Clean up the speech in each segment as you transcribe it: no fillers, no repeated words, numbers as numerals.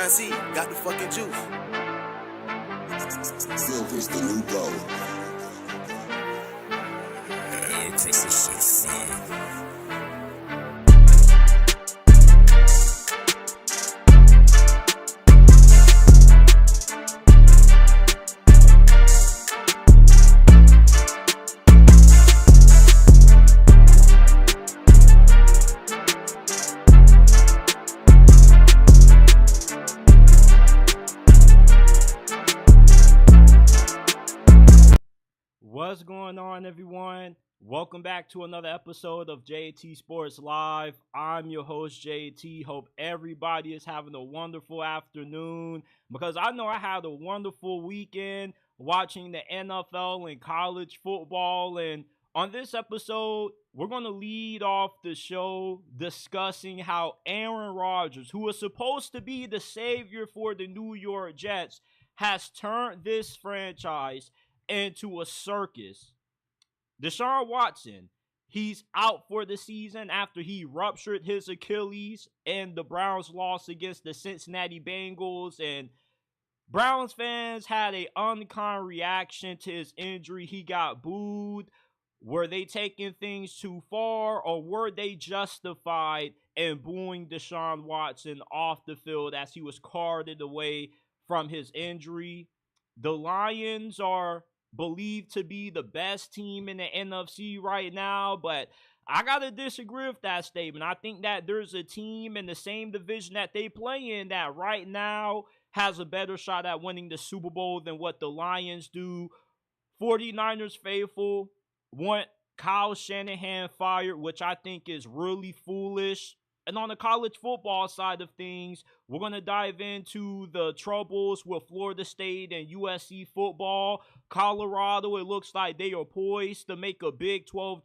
C, got the fucking juice. Circus the new goal. Chris, this shit fun. What's going on, everyone? Welcome back to another episode of JT Sports Live. I'm your host, JT. Hope everybody is having a wonderful afternoon because I know I had a wonderful weekend watching the NFL and college football. And on this episode, we're going to lead off the show discussing how Aaron Rodgers, who was supposed to be the savior for the New York Jets, has turned this franchise into a circus. Deshaun Watson, he's out for the season after he ruptured his Achilles and the Browns lost against the Cincinnati Bengals. And Browns fans had an unkind reaction to his injury. He got booed. Were they taking things too far, or were they justified in booing Deshaun Watson off the field as he was carted away from his injury? The Lions are believed to be the best team in the NFC right now, but I gotta disagree with that statement. I think that there's a team in the same division that they play in that right now has a better shot at winning the Super Bowl than what the Lions do. 49ers faithful want Kyle Shanahan fired, which I think is really foolish. And on the college football side of things, we're going to dive into the troubles with Florida State and USC football. Colorado, it looks like they are poised to make a Big 12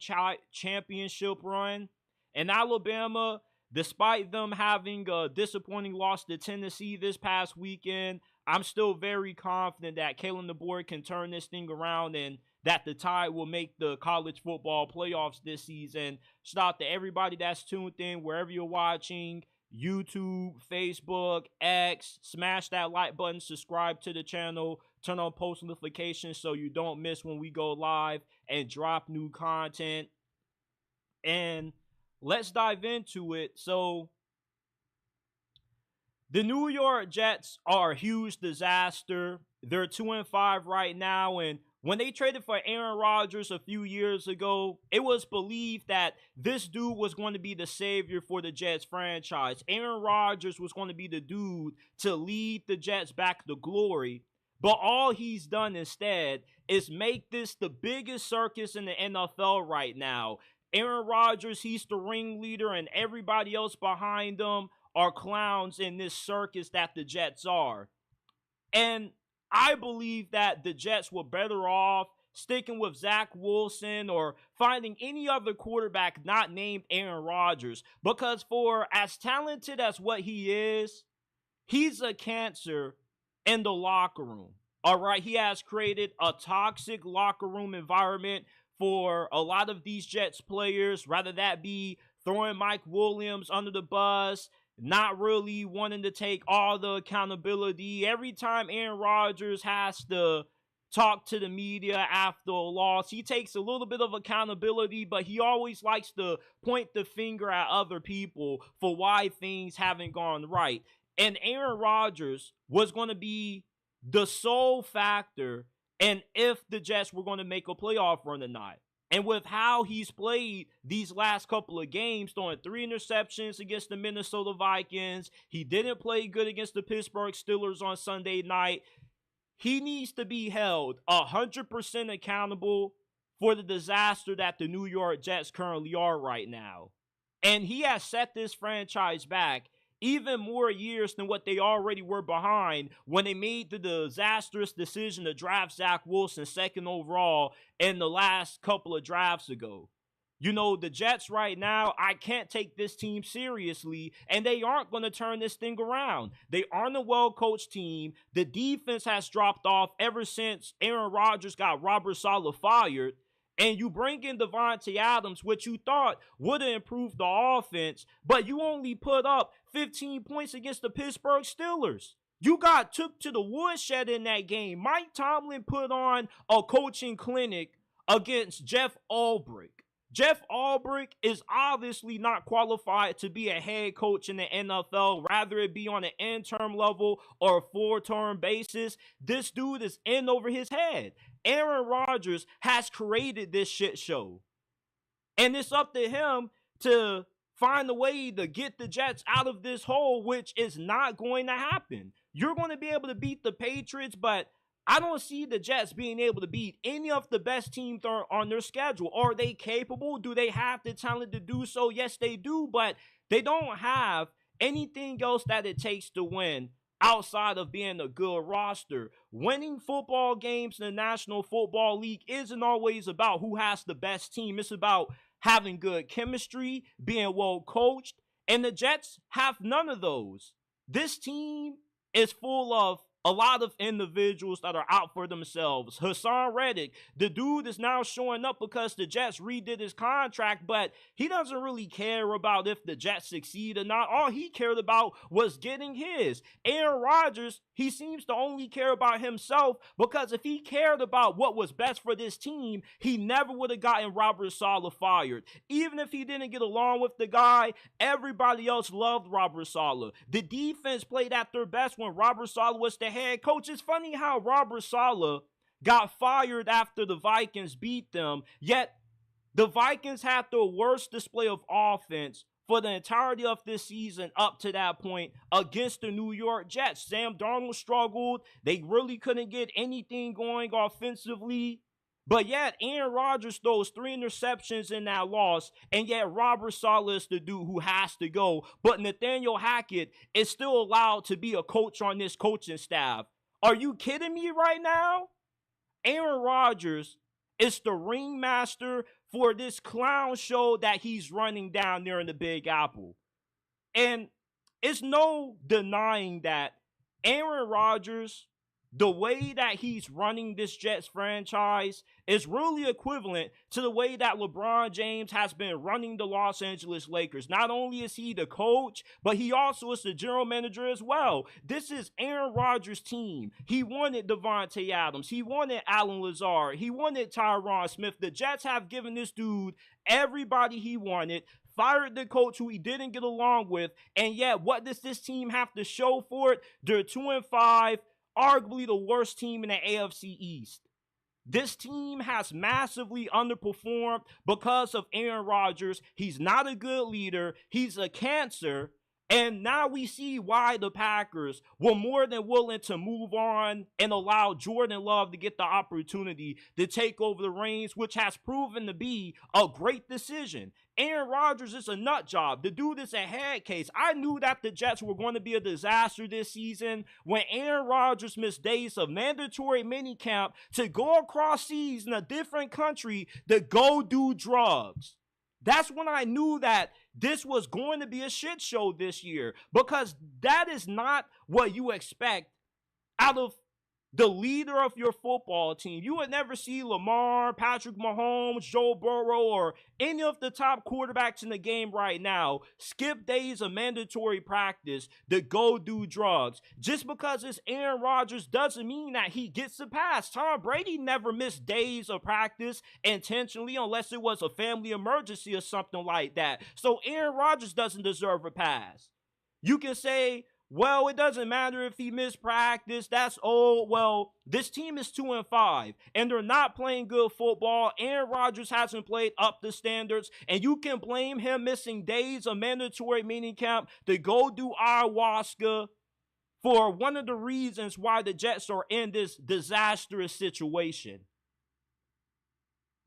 championship run. And Alabama, despite them having a disappointing loss to Tennessee this past weekend, I'm still very confident that Kalen DeBoer can turn this thing around and that the Tide will make the college football playoffs this season. Shout out to everybody that's tuned in wherever you're watching, YouTube, Facebook, X. Smash that like button, subscribe to the channel, turn on post notifications so you don't miss when we go live and drop new content. And let's dive into it. So, the New York Jets are a huge disaster. They're 2-5 right now, and when they traded for Aaron Rodgers a few years ago, it was believed that this dude was going to be the savior for the Jets franchise. Aaron Rodgers was going to be the dude to lead the Jets back to glory. But all he's done instead is make this the biggest circus in the NFL right now. Aaron Rodgers, he's the ringleader, and everybody else behind him are clowns in this circus that the Jets are. And I believe that the Jets were better off sticking with Zach Wilson or finding any other quarterback not named Aaron Rodgers. Because for as talented as what he is, he's a cancer in the locker room. All right, he has created a toxic locker room environment for a lot of these Jets players, rather that be throwing Mike Williams under the bus, not really wanting to take all the accountability. Every time Aaron Rodgers has to talk to the media after a loss, he takes a little bit of accountability, but he always likes to point the finger at other people for why things haven't gone right. And Aaron Rodgers was going to be the sole factor in if the Jets were going to make a playoff run or not. And with how he's played these last couple of games, throwing 3 interceptions against the Minnesota Vikings, he didn't play good against the Pittsburgh Steelers on Sunday night. He needs to be held 100% accountable for the disaster that the New York Jets currently are right now. And he has set this franchise back even more years than what they already were behind when they made the disastrous decision to draft Zach Wilson second overall in the last couple of drafts ago. You know, the Jets right now, I can't take this team seriously, and they aren't going to turn this thing around. They aren't a well-coached team. The defense has dropped off ever since Aaron Rodgers got Robert Saleh fired. and you bring in Devontae Adams, which you thought would have improved the offense, but you only put up 15 points against the Pittsburgh Steelers. You got took to the woodshed in that game. Mike Tomlin put on a coaching clinic against Jeff Ulbrich. Jeff Ulbrich is obviously not qualified to be a head coach in the NFL, rather it be on an interim level or a full-term basis. This dude is in over his head. Aaron Rodgers has created this shit show. And it's up to him to find a way to get the Jets out of this hole, which is not going to happen. You're going to be able to beat the Patriots, but I don't see the Jets being able to beat any of the best teams on their schedule. Are they capable? Do they have the talent to do so? Yes, they do, but they don't have anything else that it takes to win outside of being a good roster. Winning football games in the National Football League isn't always about who has the best team. It's about having good chemistry, being well coached, and the Jets have none of those. This team is full of a lot of individuals that are out for themselves. Hassan Reddick, the dude is now showing up because the Jets redid his contract, but he doesn't really care about if the Jets succeed or not. All he cared about was getting his. Aaron Rodgers, he seems to only care about himself, because if he cared about what was best for this team, he never would have gotten Robert Saleh fired. Even if he didn't get along with the guy, everybody else loved Robert Saleh. The defense played at their best when Robert Saleh was the head coach. It's funny how Robert Saleh got fired after the Vikings beat them, yet the Vikings had the worst display of offense for the entirety of this season up to that point against the New York Jets. Sam Darnold struggled. They really couldn't get anything going offensively. But yet, Aaron Rodgers throws 3 interceptions in that loss, and yet Robert Saleh is the dude who has to go. But Nathaniel Hackett is still allowed to be a coach on this coaching staff. Are you kidding me right now? Aaron Rodgers is the ringmaster for this clown show that he's running down there in the Big Apple. And it's no denying that Aaron Rodgers, the way that he's running this Jets franchise, is really equivalent to the way that LeBron James has been running the Los Angeles Lakers. Not only is he the coach, but he also is the general manager as well. This is Aaron Rodgers' team. He wanted Devontae Adams. He wanted Allen Lazard. He wanted Tyron Smith. The Jets have given this dude everybody he wanted, fired the coach who he didn't get along with, and yet what does this team have to show for it? They're 2-5. Arguably the worst team in the AFC East. This team has massively underperformed because of Aaron Rodgers. He's not a good leader. He's a cancer. And now we see why the Packers were more than willing to move on and allow Jordan Love to get the opportunity to take over the reins, which has proven to be a great decision. Aaron Rodgers is a nut job. The dude is a head case. I knew that the Jets were going to be a disaster this season when Aaron Rodgers missed days of mandatory minicamp to go across seas in a different country to go do drugs. That's when I knew that this was going to be a shit show this year, because that is not what you expect out of the leader of your football team. You would never see Lamar, Patrick Mahomes, Joe Burrow, or any of the top quarterbacks in the game right now skip days of mandatory practice to go do drugs. Just because it's Aaron Rodgers doesn't mean that he gets a pass. Tom Brady never missed days of practice intentionally unless it was a family emergency or something like that. So Aaron Rodgers doesn't deserve a pass. You can say, well, it doesn't matter if he missed practice. That's old. Well, this team is 2-5, and they're not playing good football. Aaron Rodgers hasn't played up to standards, and you can blame him missing days of mandatory minicamp to go do ayahuasca for one of the reasons why the Jets are in this disastrous situation.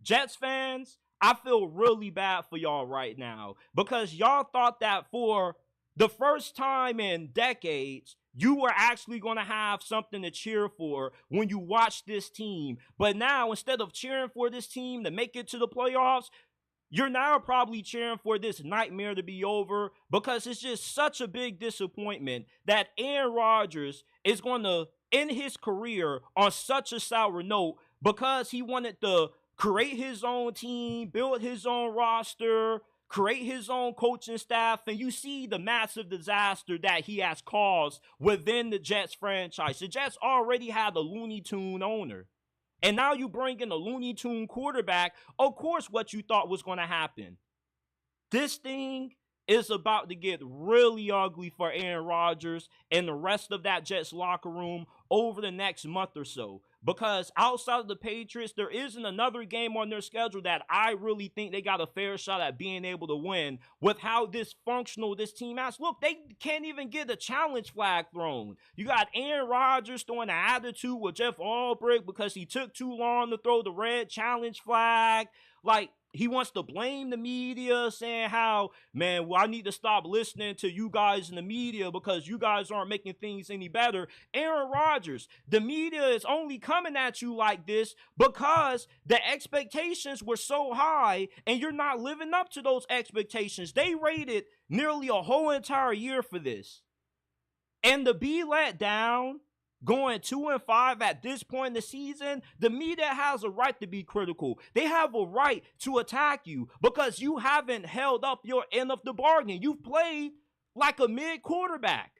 Jets fans, I feel really bad for y'all right now, because y'all thought that for the first time in decades, you were actually going to have something to cheer for when you watch this team. But now, instead of cheering for this team to make it to the playoffs, you're now probably cheering for this nightmare to be over, because it's just such a big disappointment that Aaron Rodgers is going to end his career on such a sour note because he wanted the create his own team, build his own roster, create his own coaching staff, and you see the massive disaster that he has caused within the Jets franchise. The Jets already had a Looney Tune owner. And now you bring in a Looney Tune quarterback. Of course, what you thought was going to happen. This thing is about to get really ugly for Aaron Rodgers and the rest of that Jets locker room over the next month or so. Because outside of the Patriots, there isn't another game on their schedule that I really think they got a fair shot at being able to win with how dysfunctional this team is. Look, they can't even get a challenge flag thrown. You got Aaron Rodgers throwing an attitude with Jeff Albrecht because he took too long to throw the red challenge flag. Like, he wants to blame the media, saying how, man, well, I need to stop listening to you guys in the media because you guys aren't making things any better. Aaron Rodgers, the media is only coming at you like this because the expectations were so high and you're not living up to those expectations. They rated nearly a whole entire year for this. And to be let down, going 2-5 at this point in the season, the media has a right to be critical. They have a right to attack you because you haven't held up your end of the bargain. You've played like a mid quarterback.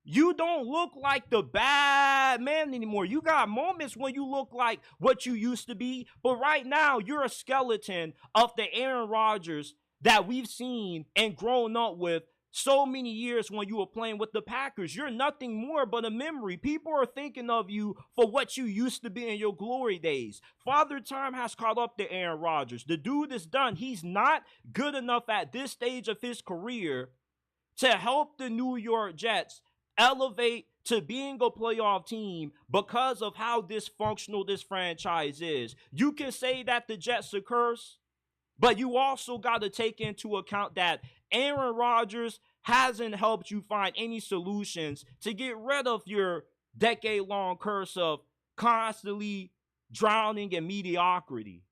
You don't look like the bad man anymore. You got moments when you look like what you used to be, but right now you're a skeleton of the Aaron Rodgers that we've seen and grown up with so many years when you were playing with the Packers. You're nothing more but a memory. People are thinking of you for what you used to be in your glory days. Father Time has caught up to Aaron Rodgers. The dude is done. He's not good enough at this stage of his career to help the New York Jets elevate to being a playoff team because of how dysfunctional this franchise is. You can say that the Jets are cursed, but you also got to take into account that Aaron Rodgers hasn't helped you find any solutions to get rid of your decade-long curse of constantly drowning in mediocrity.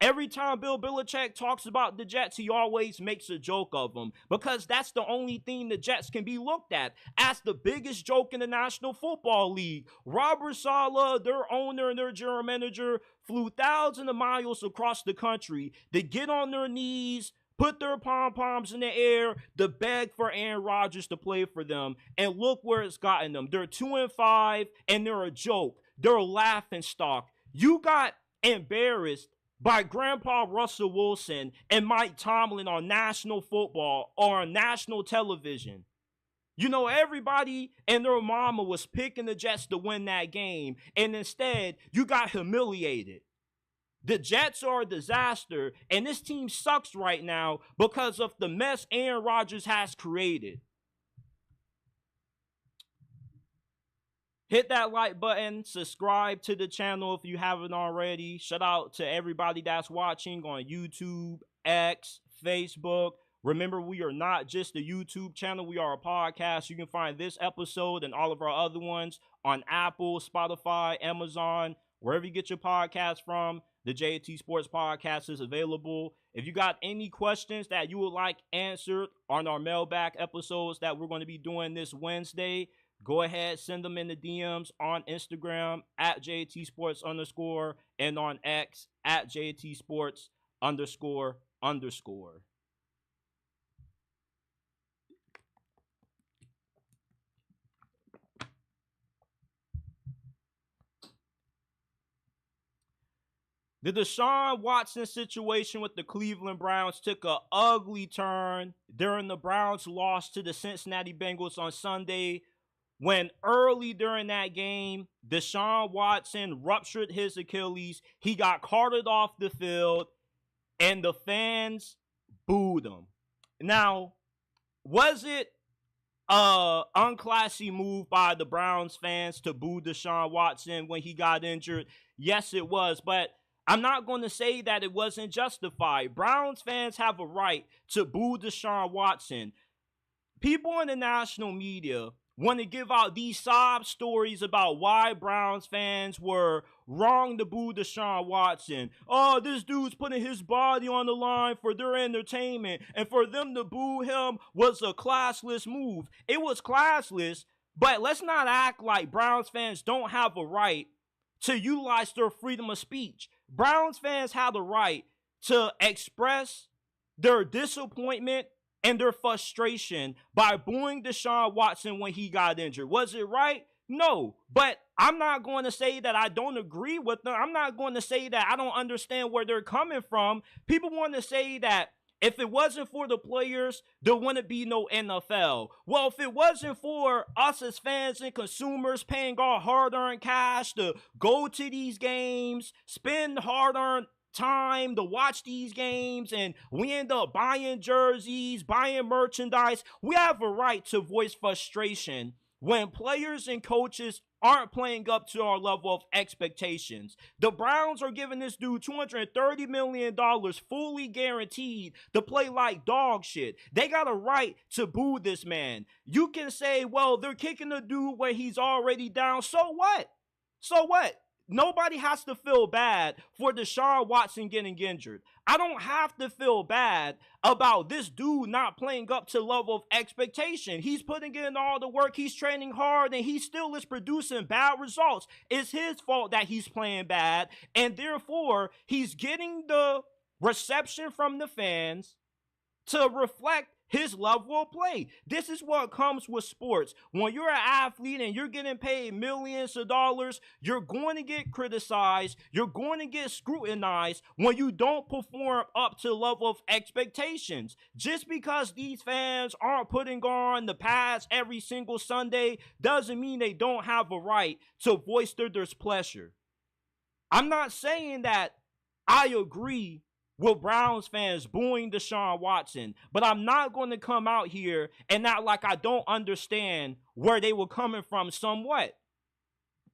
Every time Bill Belichick talks about the Jets, he always makes a joke of them because that's the only thing the Jets can be looked at as the biggest joke in the National Football League. Robert Saleh, their owner and their general manager, flew thousands of miles across the country to get on their knees, put their pom-poms in the air to beg for Aaron Rodgers to play for them. And look where it's gotten them. They're 2-5 and they're a joke. They're a laughing stock. You got embarrassed by Grandpa Russell Wilson and Mike Tomlin on national football or on national television. You know, everybody and their mama was picking the Jets to win that game. And instead, you got humiliated. The Jets are a disaster, and this team sucks right now because of the mess Aaron Rodgers has created. Hit that like button, subscribe to the channel if you haven't already. Shout out to everybody that's watching on YouTube, X, Facebook. Remember, we are not just a YouTube channel. We are a podcast. You can find this episode and all of our other ones on Apple, Spotify, Amazon, wherever you get your podcast from. The JT Sports Podcast is available. If you got any questions that you would like answered on our mailbag episodes that we're going to be doing this Wednesday, go ahead, send them in the DMs on Instagram at JT Sports _ and on X at JT Sports __. The Deshaun Watson situation with the Cleveland Browns took an ugly turn during the Browns' loss to the Cincinnati Bengals on Sunday, when early during that game, Deshaun Watson ruptured his Achilles. He got carted off the field, and the fans booed him. Now, was it an unclassy move by the Browns fans to boo Deshaun Watson when he got injured? Yes, it was, but I'm not going to say that it wasn't justified. Browns fans have a right to boo Deshaun Watson. People in the national media want to give out these sob stories about why Browns fans were wrong to boo Deshaun Watson. Oh, this dude's putting his body on the line for their entertainment, and for them to boo him was a classless move. It was classless, but let's not act like Browns fans don't have a right to utilize their freedom of speech. Browns fans have the right to express their disappointment and their frustration by booing Deshaun Watson when he got injured. Was it right? No, but I'm not going to say that I don't agree with them. I'm not going to say that I don't understand where they're coming from. People want to say that if it wasn't for the players, there wouldn't be no NFL. Well, if it wasn't for us as fans and consumers paying our hard-earned cash to go to these games, spend hard-earned time to watch these games, and we end up buying jerseys, buying merchandise, we have a right to voice frustration when players and coaches aren't playing up to our level of expectations. The Browns are giving this dude $230 million fully guaranteed to play like dog shit. They got a right to boo this man. You can say, well, they're kicking the dude where he's already down. So what? So what? Nobody has to feel bad for Deshaun Watson getting injured. I don't have to feel bad about this dude not playing up to the level of expectation. He's putting in all the work, he's training hard, and he still is producing bad results. It's his fault that he's playing bad, and therefore, he's getting the reception from the fans to reflect his level of play. This is what comes with sports. When you're an athlete and you're getting paid millions of dollars, you're going to get criticized. You're going to get scrutinized when you don't perform up to the level of expectations. Just because these fans aren't putting on the pads every single Sunday doesn't mean they don't have a right to voice their displeasure. I'm not saying that I agree with Browns fans booing Deshaun Watson, but I'm not going to come out here and act like I don't understand where they were coming from somewhat.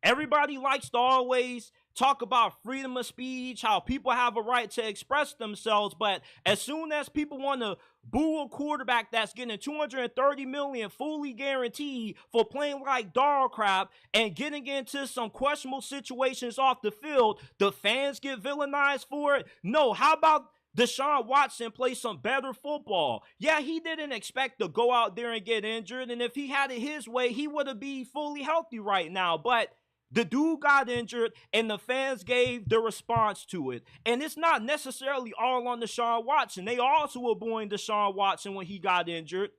Everybody likes to always talk about freedom of speech, how people have a right to express themselves, but as soon as people want to boo a quarterback that's getting $230 million fully guaranteed for playing like dog crap and getting into some questionable situations off the field, the fans get villainized for it? No, how about Deshaun Watson play some better football? Yeah, he didn't expect to go out there and get injured, and if he had it his way, he would have been fully healthy right now, but the dude got injured, and the fans gave the response to it. And it's not necessarily all on Deshaun Watson. They also were booing Deshaun Watson when he got injured,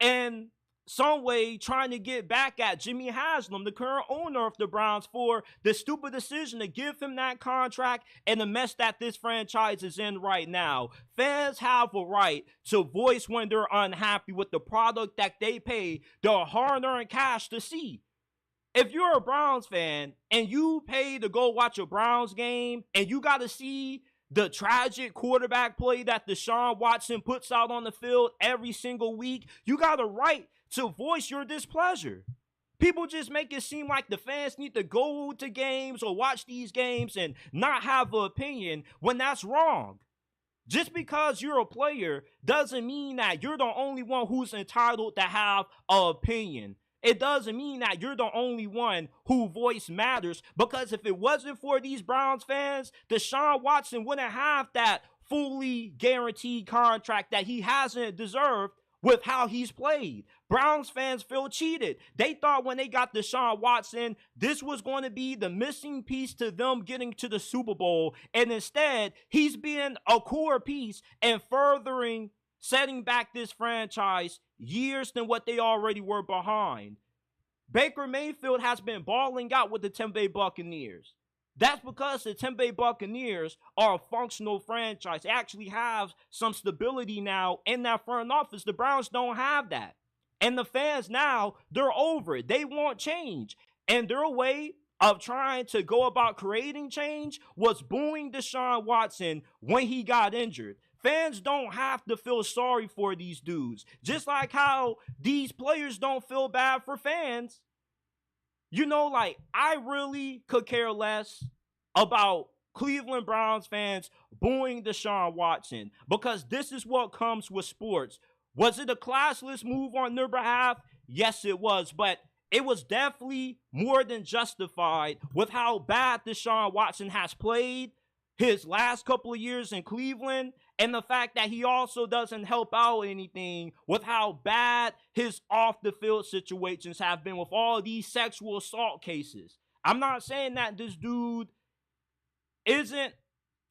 and some way trying to get back at Jimmy Haslam, the current owner of the Browns, for the stupid decision to give him that contract and the mess that this franchise is in right now. Fans have a right to voice when they're unhappy with the product that they pay their hard-earned cash to see. If you're a Browns fan and you pay to go watch a Browns game and you got to see the tragic quarterback play that Deshaun Watson puts out on the field every single week, you got a right to voice your displeasure. People just make it seem like the fans need to go to games or watch these games and not have an opinion when that's wrong. Just because you're a player doesn't mean that you're the only one who's entitled to have an opinion. It doesn't mean that you're the only one whose voice matters, because if it wasn't for these Browns fans, Deshaun Watson wouldn't have that fully guaranteed contract that he hasn't deserved with how he's played. Browns fans feel cheated. They thought when they got Deshaun Watson, this was going to be the missing piece to them getting to the Super Bowl, and instead, he's been a core piece and furthering setting back this franchise years than what they already were behind. Baker Mayfield has been balling out with the Tampa Bay Buccaneers. That's because the Tampa Bay Buccaneers are a functional franchise. They actually have some stability now in that front office. The Browns don't have that. And the fans now, they're over it. They want change. And their way of trying to go about creating change was booing Deshaun Watson when he got injured. Fans don't have to feel sorry for these dudes. Just like how these players don't feel bad for fans. You know, like, I really could care less about Cleveland Browns fans booing Deshaun Watson, because this is what comes with sports. Was it a classless move on their behalf? Yes, it was, but it was definitely more than justified with how bad Deshaun Watson has played his last couple of years in Cleveland, and the fact that he also doesn't help out anything with how bad his off-the-field situations have been with all these sexual assault cases. I'm not saying that this dude isn't,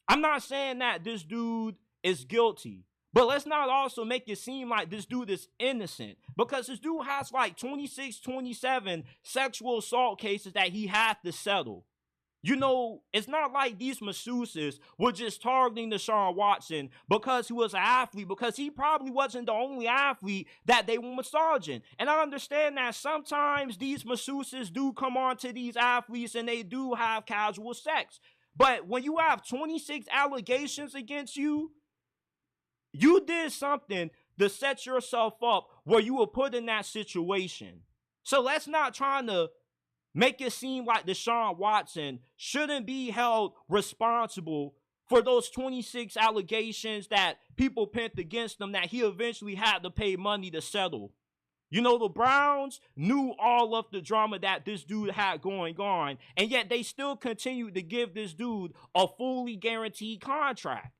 I'm not saying that this dude is guilty. But let's not also make it seem like this dude is innocent, because this dude has like 26, 27 sexual assault cases that he had to settle. You know, it's not like these masseuses were just targeting Deshaun Watson because he was an athlete, because he probably wasn't the only athlete that they were massaging. And I understand that sometimes these masseuses do come on to these athletes and they do have casual sex. But when you have 26 allegations against you, you did something to set yourself up where you were put in that situation. So let's not try to make it seem like Deshaun Watson shouldn't be held responsible for those 26 allegations that people penned against him that he eventually had to pay money to settle. You know, the Browns knew all of the drama that this dude had going on, and yet they still continued to give this dude a fully guaranteed contract.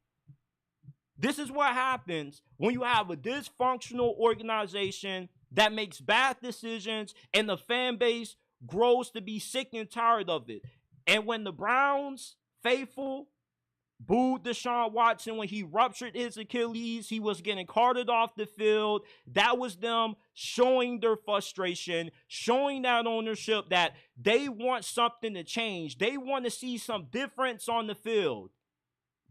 This is what happens when you have a dysfunctional organization that makes bad decisions and the fan base grows to be sick and tired of it. And when the Browns faithful booed Deshaun Watson when he ruptured his Achilles, he was getting carted off the field. That was them showing their frustration, showing that ownership that they want something to change. They want to see some difference on the field.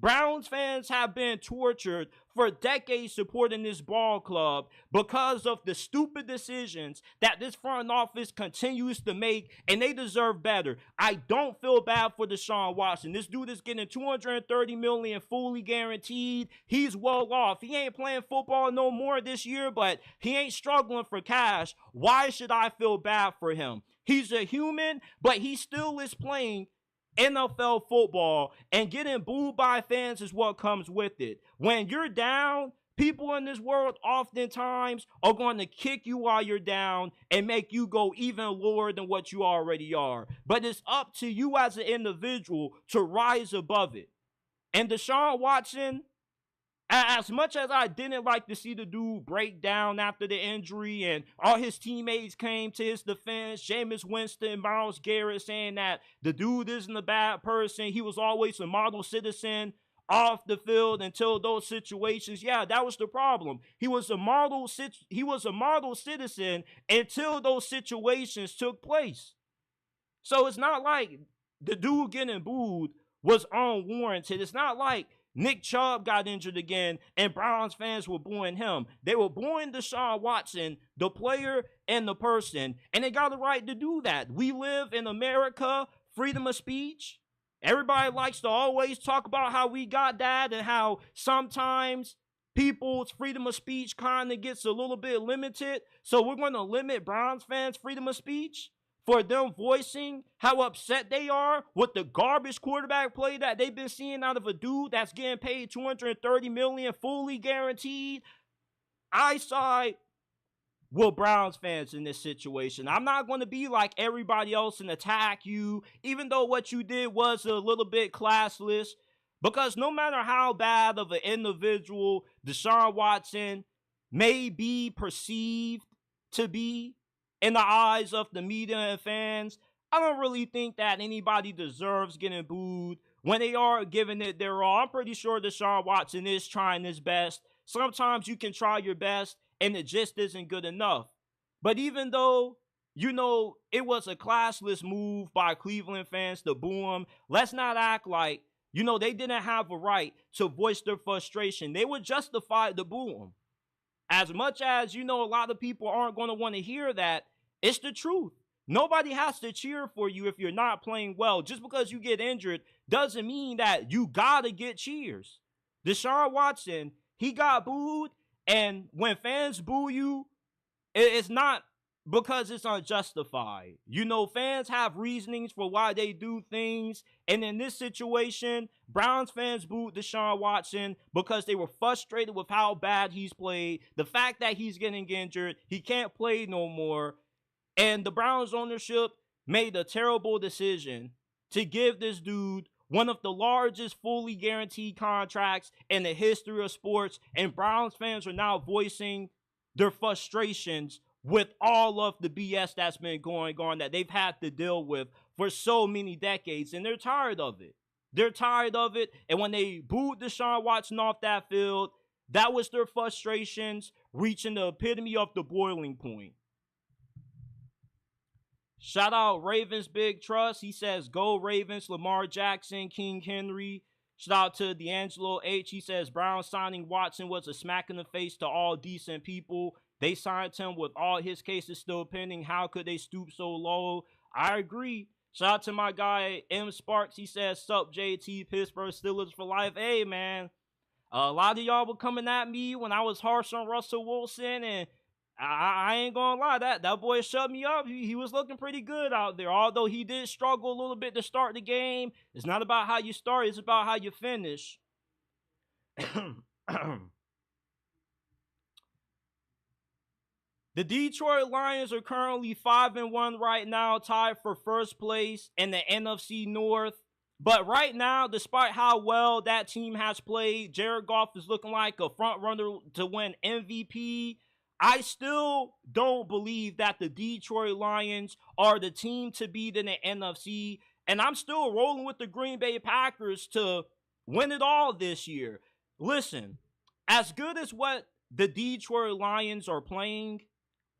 Browns fans have been tortured for decades supporting this ball club because of the stupid decisions that this front office continues to make, and they deserve better. I don't feel bad for Deshaun Watson. This dude is getting $230 million fully guaranteed. He's well off. He ain't playing football no more this year, but he ain't struggling for cash. Why should I feel bad for him? He's a human, but he still is playing NFL football, and getting booed by fans is what comes with it. When you're down, people in this world oftentimes are going to kick you while you're down and make you go even lower than what you already are. But it's up to you as an individual to rise above it. And Deshaun Watson, as much as I didn't like to see the dude break down after the injury and all his teammates came to his defense, Jameis Winston, Myles Garrett, saying that the dude isn't a bad person, he was always a model citizen off the field until those situations. Yeah, that was the problem. He was a model citizen until those situations took place. So it's not like the dude getting booed was unwarranted. It's not like Nick Chubb got injured again and Browns fans were booing him. They were booing Deshaun Watson, the player and the person, and they got the right to do that. We live in America, freedom of speech. Everybody likes to always talk about how we got that and how sometimes people's freedom of speech kind of gets a little bit limited. So we're going to limit Browns fans' freedom of speech for them voicing how upset they are with the garbage quarterback play that they've been seeing out of a dude that's getting paid $230 million fully guaranteed. I side with Browns fans in this situation. I'm not going to be like everybody else and attack you, even though what you did was a little bit classless, because no matter how bad of an individual Deshaun Watson may be perceived to be in the eyes of the media and fans, I don't really think that anybody deserves getting booed when they are giving it their all. I'm pretty sure Deshaun Watson is trying his best. Sometimes you can try your best and it just isn't good enough. But even though, you know, it was a classless move by Cleveland fans to boo him, let's not act like, you know, they didn't have a right to voice their frustration. They were justified to boo him. As much as, you know, a lot of people aren't going to want to hear that, it's the truth. Nobody has to cheer for you if you're not playing well. Just because you get injured doesn't mean that you got to get cheers. Deshaun Watson, he got booed, and when fans boo you, it's not because it's unjustified. You know, fans have reasonings for why they do things, and in this situation, Browns fans booed Deshaun Watson because they were frustrated with how bad he's played, the fact that he's getting injured, he can't play no more, and the Browns ownership made a terrible decision to give this dude one of the largest fully guaranteed contracts in the history of sports, and Browns fans are now voicing their frustrations with all of the BS that's been going on that they've had to deal with for so many decades, and they're tired of it. They're tired of it, and when they booed Deshaun Watson off that field, that was their frustrations reaching the epitome of the boiling point. Shout out Ravens Big Trust. He says, go Ravens, Lamar Jackson, King Henry. Shout out to D'Angelo H. He says, Brown signing Watson was a smack in the face to all decent people. They signed him with all his cases still pending. How could they stoop so low? I agree. Shout out to my guy, M. Sparks. He says, sup, JT, Pittsburgh Steelers for life. Hey, man. A lot of y'all were coming at me when I was harsh on Russell Wilson, and I ain't gonna lie, that boy shut me up. He was looking pretty good out there. Although he did struggle a little bit to start the game. It's not about how you start, it's about how you finish. The Detroit Lions are currently 5-1 right now, tied for first place in the NFC North. But right now, despite how well that team has played, Jared Goff is looking like a front runner to win MVP. I still don't believe that the Detroit Lions are the team to beat in the NFC. And I'm still rolling with the Green Bay Packers to win it all this year. Listen, as good as what the Detroit Lions are playing,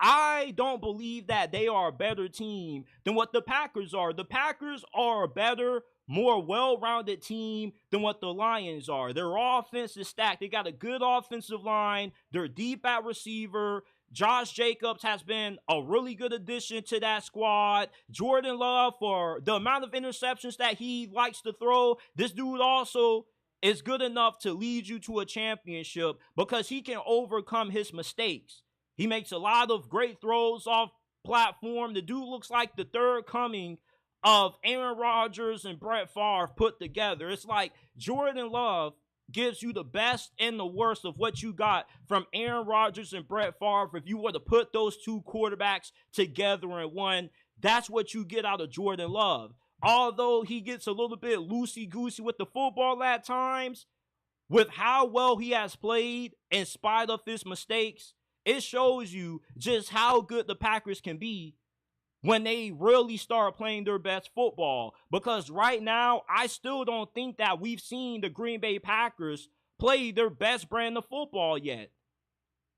I don't believe that they are a better team than what the Packers are. The Packers are a better, more well-rounded team than what the Lions are. Their offense is stacked. They got a good offensive line. They're deep at receiver. Josh Jacobs has been a really good addition to that squad. Jordan Love, for the amount of interceptions that he likes to throw, this dude also is good enough to lead you to a championship because he can overcome his mistakes. He makes a lot of great throws off platform. The dude looks like the third coming of Aaron Rodgers and Brett Favre put together. It's like Jordan Love gives you the best and the worst of what you got from Aaron Rodgers and Brett Favre. If you were to put those two quarterbacks together in one, that's what you get out of Jordan Love. Although he gets a little bit loosey-goosey with the football at times, with how well he has played in spite of his mistakes, it shows you just how good the Packers can be when they really start playing their best football. Because right now, I still don't think that we've seen the Green Bay Packers play their best brand of football yet.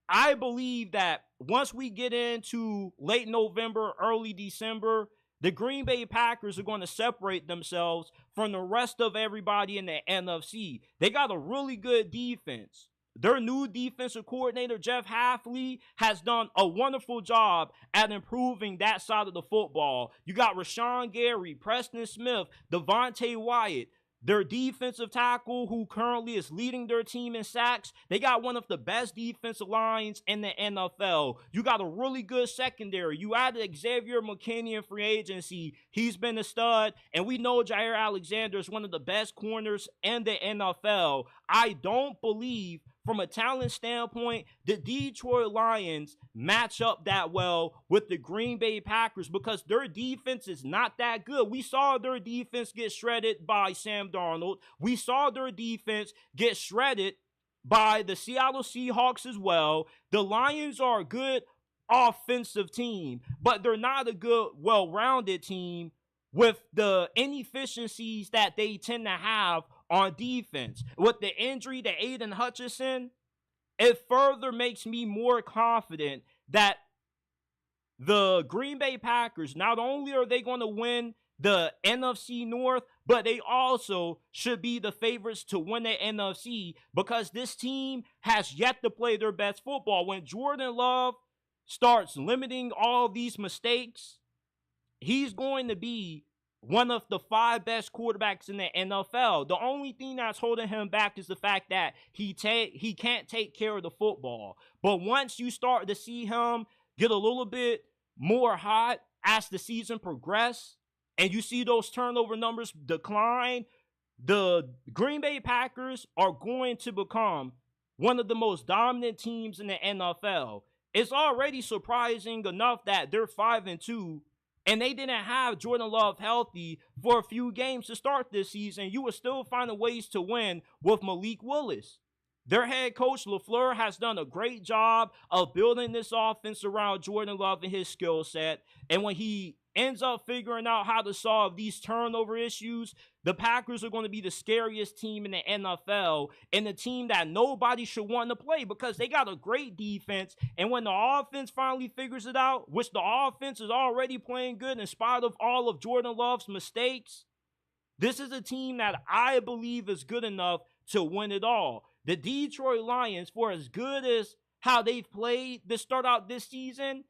I believe that once we get into late November, early December, the Green Bay Packers are going to separate themselves from the rest of everybody in the NFC. They got a really good defense. Their new defensive coordinator, Jeff Hafley, has done a wonderful job at improving that side of the football. You got Rashawn Gary, Preston Smith, Devontae Wyatt, their defensive tackle who currently is leading their team in sacks. They got one of the best defensive lines in the NFL. You got a really good secondary. You added Xavier McKinney in free agency. He's been a stud. And we know Jair Alexander is one of the best corners in the NFL. I don't believe, from a talent standpoint, the Detroit Lions match up that well with the Green Bay Packers because their defense is not that good. We saw their defense get shredded by Sam Darnold. We saw their defense get shredded by the Seattle Seahawks as well. The Lions are a good offensive team, but they're not a good, well-rounded team with the inefficiencies that they tend to have on defense. With the injury to Aiden Hutchinson, it further makes me more confident that the Green Bay Packers, not only are they going to win the NFC North, but they also should be the favorites to win the NFC because this team has yet to play their best football. When Jordan Love starts limiting all these mistakes, he's going to be one of the 5 best quarterbacks in the NFL. The only thing that's holding him back is the fact that he can't take care of the football. But once you start to see him get a little bit more hot as the season progresses, and you see those turnover numbers decline, the Green Bay Packers are going to become one of the most dominant teams in the NFL. It's already surprising enough that they're 5-2, and they didn't have Jordan Love healthy for a few games to start this season. You were still finding ways to win with Malik Willis. Their head coach, LaFleur, has done a great job of building this offense around Jordan Love and his skill set. And when he ends up figuring out how to solve these turnover issues, the Packers are going to be the scariest team in the NFL and the team that nobody should want to play because they got a great defense. And when the offense finally figures it out, which the offense is already playing good in spite of all of Jordan Love's mistakes, this is a team that I believe is good enough to win it all. The Detroit Lions, for as good as how they've played to start out this season,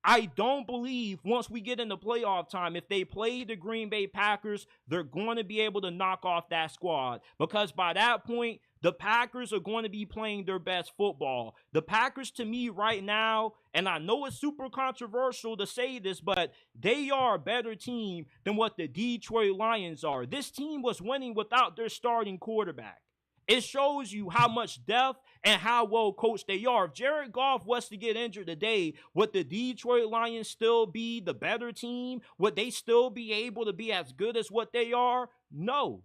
I don't believe once we get into playoff time, if they play the Green Bay Packers, they're going to be able to knock off that squad. Because by that point, the Packers are going to be playing their best football. The Packers, to me, right now, and I know it's super controversial to say this, but they are a better team than what the Detroit Lions are. This team was winning without their starting quarterback. It shows you how much depth and how well coached they are. If Jared Goff was to get injured today, would the Detroit Lions still be the better team? Would they still be able to be as good as what they are? No.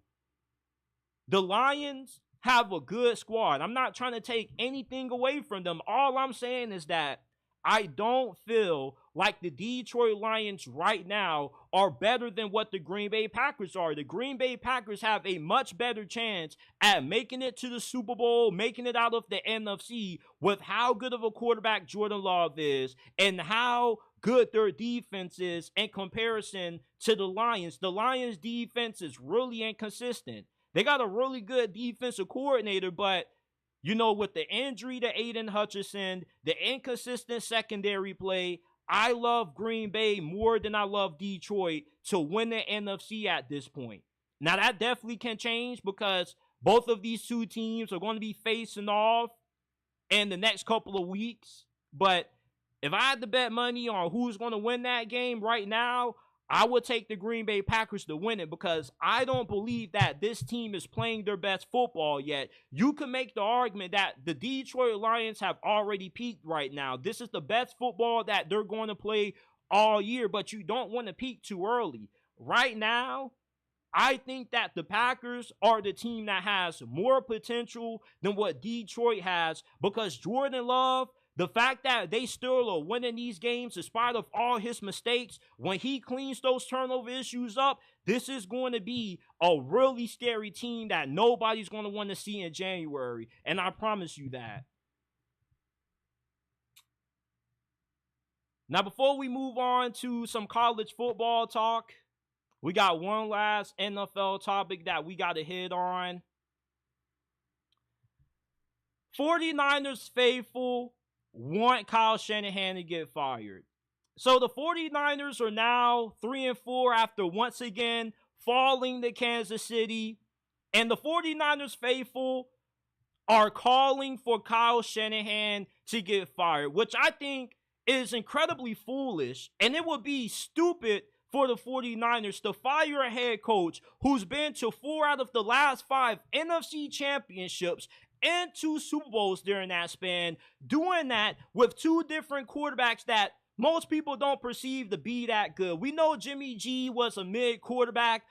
The Lions have a good squad. I'm not trying to take anything away from them. All I'm saying is that I don't feel like the Detroit Lions right now are better than what the Green Bay Packers are. The Green Bay Packers have a much better chance at making it to the Super Bowl, making it out of the NFC with how good of a quarterback Jordan Love is and how good their defense is in comparison to the Lions. The Lions' defense is really inconsistent. They got a really good defensive coordinator, but you know, with the injury to Aiden Hutchinson, the inconsistent secondary play, I love Green Bay more than I love Detroit to win the NFC at this point. Now, that definitely can change because both of these two teams are going to be facing off in the next couple of weeks. But if I had to bet money on who's going to win that game right now, I would take the Green Bay Packers to win it because I don't believe that this team is playing their best football yet. You can make the argument that the Detroit Lions have already peaked right now. This is the best football that they're going to play all year, but you don't want to peak too early. Right now, I think that the Packers are the team that has more potential than what Detroit has because Jordan Love, the fact that they still are winning these games in spite of all his mistakes, when he cleans those turnover issues up, this is going to be a really scary team that nobody's going to want to see in January. And I promise you that. Now, before we move on to some college football talk, we got one last NFL topic that we got to hit on. 49ers faithful want Kyle Shanahan to get fired. So the 49ers are now 3-4 after once again falling to Kansas City. And the 49ers faithful are calling for Kyle Shanahan to get fired, which I think is incredibly foolish. And it would be stupid for the 49ers to fire a head coach who's been to 4 out of the last 5 NFC championships and 2 Super Bowls during that span, doing that with 2 different quarterbacks that most people don't perceive to be that good. We know Jimmy G was a mid quarterback.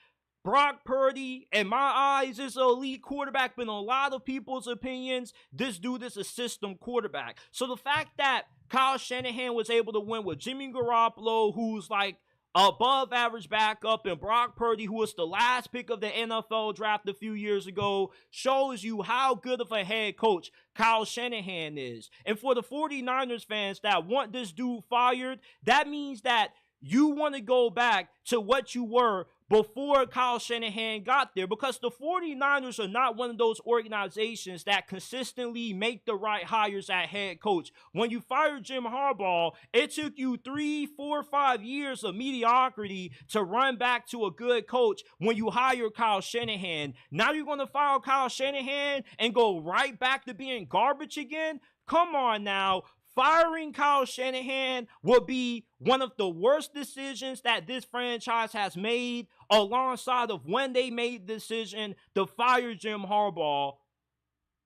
Brock Purdy, in my eyes, is an elite quarterback, but in a lot of people's opinions, this dude is a system quarterback. So the fact that Kyle Shanahan was able to win with Jimmy Garoppolo, who's like above average backup, and Brock Purdy, who was the last pick of the NFL draft a few years ago, shows you how good of a head coach Kyle Shanahan is. And for the 49ers fans that want this dude fired, that means that you want to go back to what you were before Kyle Shanahan got there, because the 49ers are not one of those organizations that consistently make the right hires at head coach. When you fired Jim Harbaugh, it took you 3, 4, 5 years of mediocrity to run back to a good coach when you hire Kyle Shanahan. Now you're going to fire Kyle Shanahan and go right back to being garbage again? Come on now. Firing Kyle Shanahan will be one of the worst decisions that this franchise has made, alongside of when they made the decision to fire Jim Harbaugh.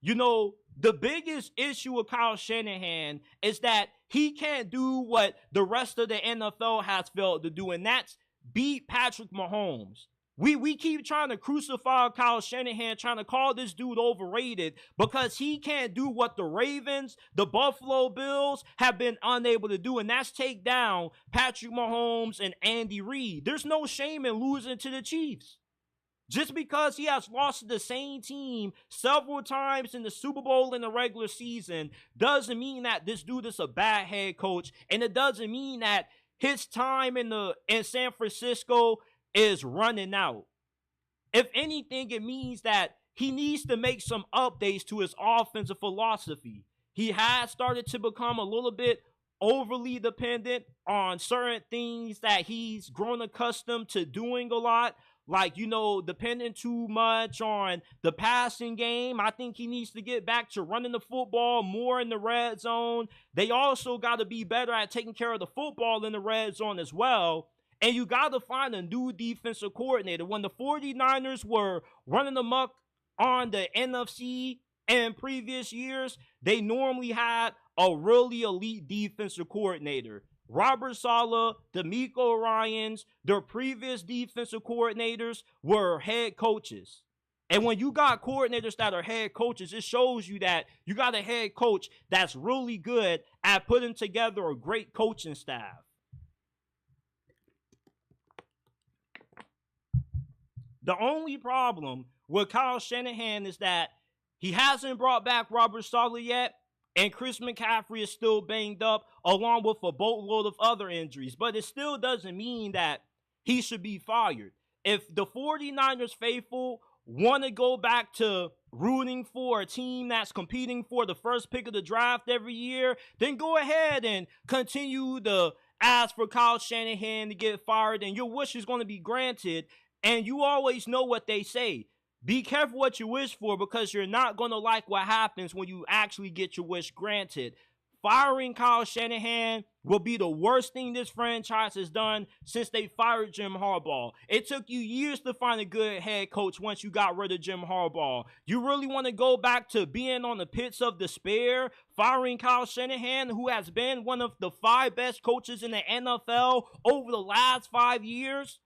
You know, the biggest issue with Kyle Shanahan is that he can't do what the rest of the NFL has failed to do, and that's beat Patrick Mahomes. We keep trying to crucify Kyle Shanahan, trying to call this dude overrated because he can't do what the Ravens, the Buffalo Bills have been unable to do, and that's take down Patrick Mahomes and Andy Reid. There's no shame in losing to the Chiefs. Just because he has lost to the same team several times in the Super Bowl in the regular season doesn't mean that this dude is a bad head coach, and it doesn't mean that his time in San Francisco is running out. If anything, it means that he needs to make some updates to his offensive philosophy. He has started to become a little bit overly dependent on certain things that he's grown accustomed to doing a lot, like, depending too much on the passing game. I think he needs to get back to running the football more in the red zone. They also got to be better at taking care of the football in the red zone as well. And you got to find a new defensive coordinator. When the 49ers were running amok on the NFC in previous years, they normally had a really elite defensive coordinator. Robert Saleh, DeMeco Ryans, their previous defensive coordinators were head coaches. And when you got coordinators that are head coaches, it shows you that you got a head coach that's really good at putting together a great coaching staff. The only problem with Kyle Shanahan is that he hasn't brought back Robert Saleh yet, and Chris McCaffrey is still banged up, along with a boatload of other injuries. But it still doesn't mean that he should be fired. If the 49ers faithful want to go back to rooting for a team that's competing for the first pick of the draft every year, then go ahead and continue to ask for Kyle Shanahan to get fired, and your wish is going to be granted. And you always know what they say. Be careful what you wish for, because you're not going to like what happens when you actually get your wish granted. Firing Kyle Shanahan will be the worst thing this franchise has done since they fired Jim Harbaugh. It took you years to find a good head coach once you got rid of Jim Harbaugh. You really want to go back to being on the pits of despair, firing Kyle Shanahan, who has been one of the 5 best coaches in the NFL over the last 5 years?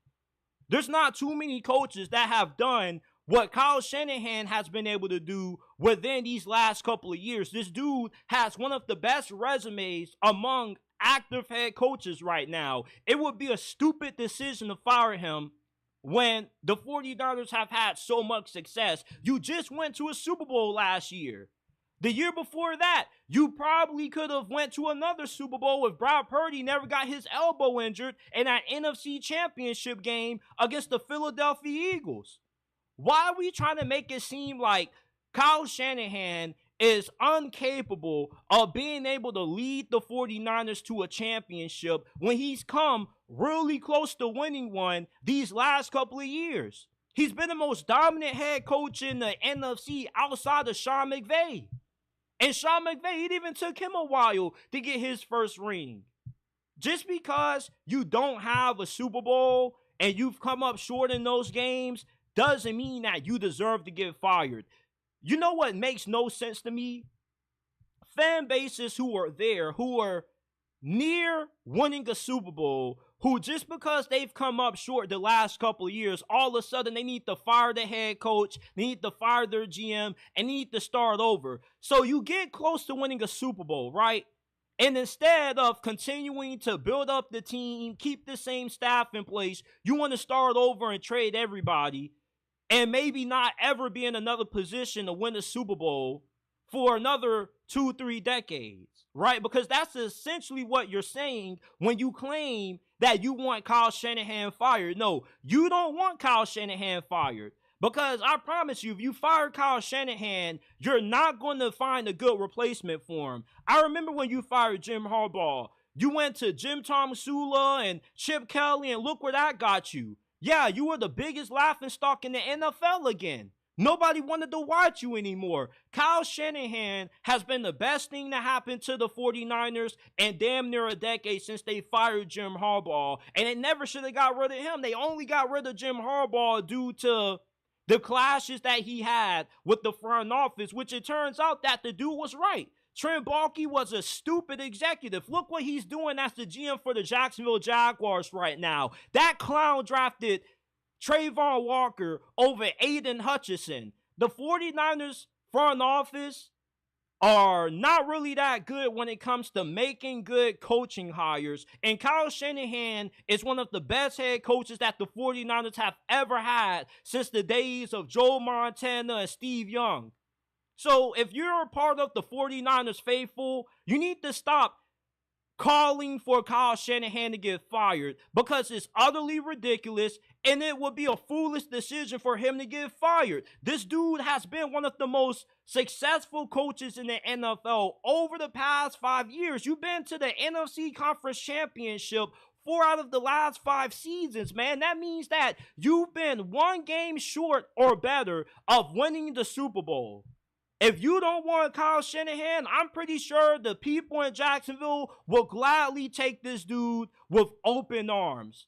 There's not too many coaches that have done what Kyle Shanahan has been able to do within these last couple of years. This dude has one of the best resumes among active head coaches right now. It would be a stupid decision to fire him when the 49ers have had so much success. You just went to a Super Bowl last year. The year before that, you probably could have went to another Super Bowl if Brock Purdy never got his elbow injured in that NFC Championship game against the Philadelphia Eagles. Why are we trying to make it seem like Kyle Shanahan is incapable of being able to lead the 49ers to a championship when he's come really close to winning one these last couple of years? He's been the most dominant head coach in the NFC outside of Sean McVay. And Sean McVay, it even took him a while to get his first ring. Just because you don't have a Super Bowl and you've come up short in those games doesn't mean that you deserve to get fired. You know what makes no sense to me? Fan bases who are there, who are near winning a Super Bowl, who just because they've come up short the last couple of years, all of a sudden they need to fire the head coach, they need to fire their GM, and need to start over. So you get close to winning a Super Bowl, right? And instead of continuing to build up the team, keep the same staff in place, you want to start over and trade everybody and maybe not ever be in another position to win a Super Bowl for another 2-3 decades, right? Because that's essentially what you're saying when you claim that you want Kyle Shanahan fired. No, you don't want Kyle Shanahan fired, because I promise you, if you fire Kyle Shanahan, you're not going to find a good replacement for him. I remember when you fired Jim Harbaugh, you went to Jim Tomsula and Chip Kelly, and look where that got you. Yeah, you were the biggest laughingstock in the NFL again. Nobody wanted to watch you anymore. Kyle Shanahan has been the best thing that happened to the 49ers in damn near a decade since they fired Jim Harbaugh. And they never should have got rid of him. They only got rid of Jim Harbaugh due to the clashes that he had with the front office, which it turns out that the dude was right. Trent Baalke was a stupid executive. Look what he's doing as the GM for the Jacksonville Jaguars right now. That clown drafted Trayvon Walker over Aiden Hutchinson. The 49ers front office are not really that good when it comes to making good coaching hires. And Kyle Shanahan is one of the best head coaches that the 49ers have ever had since the days of Joe Montana and Steve Young. So if you're a part of the 49ers faithful, you need to stop calling for Kyle Shanahan to get fired because it's utterly ridiculous and it would be a foolish decision for him to get fired. This dude has been one of the most successful coaches in the NFL over the past 5 years. You've been to the NFC Conference Championship 4 out of the last 5 seasons, man. That means that you've been 1 game short or better of winning the Super Bowl. If you don't want Kyle Shanahan, I'm pretty sure the people in Jacksonville will gladly take this dude with open arms.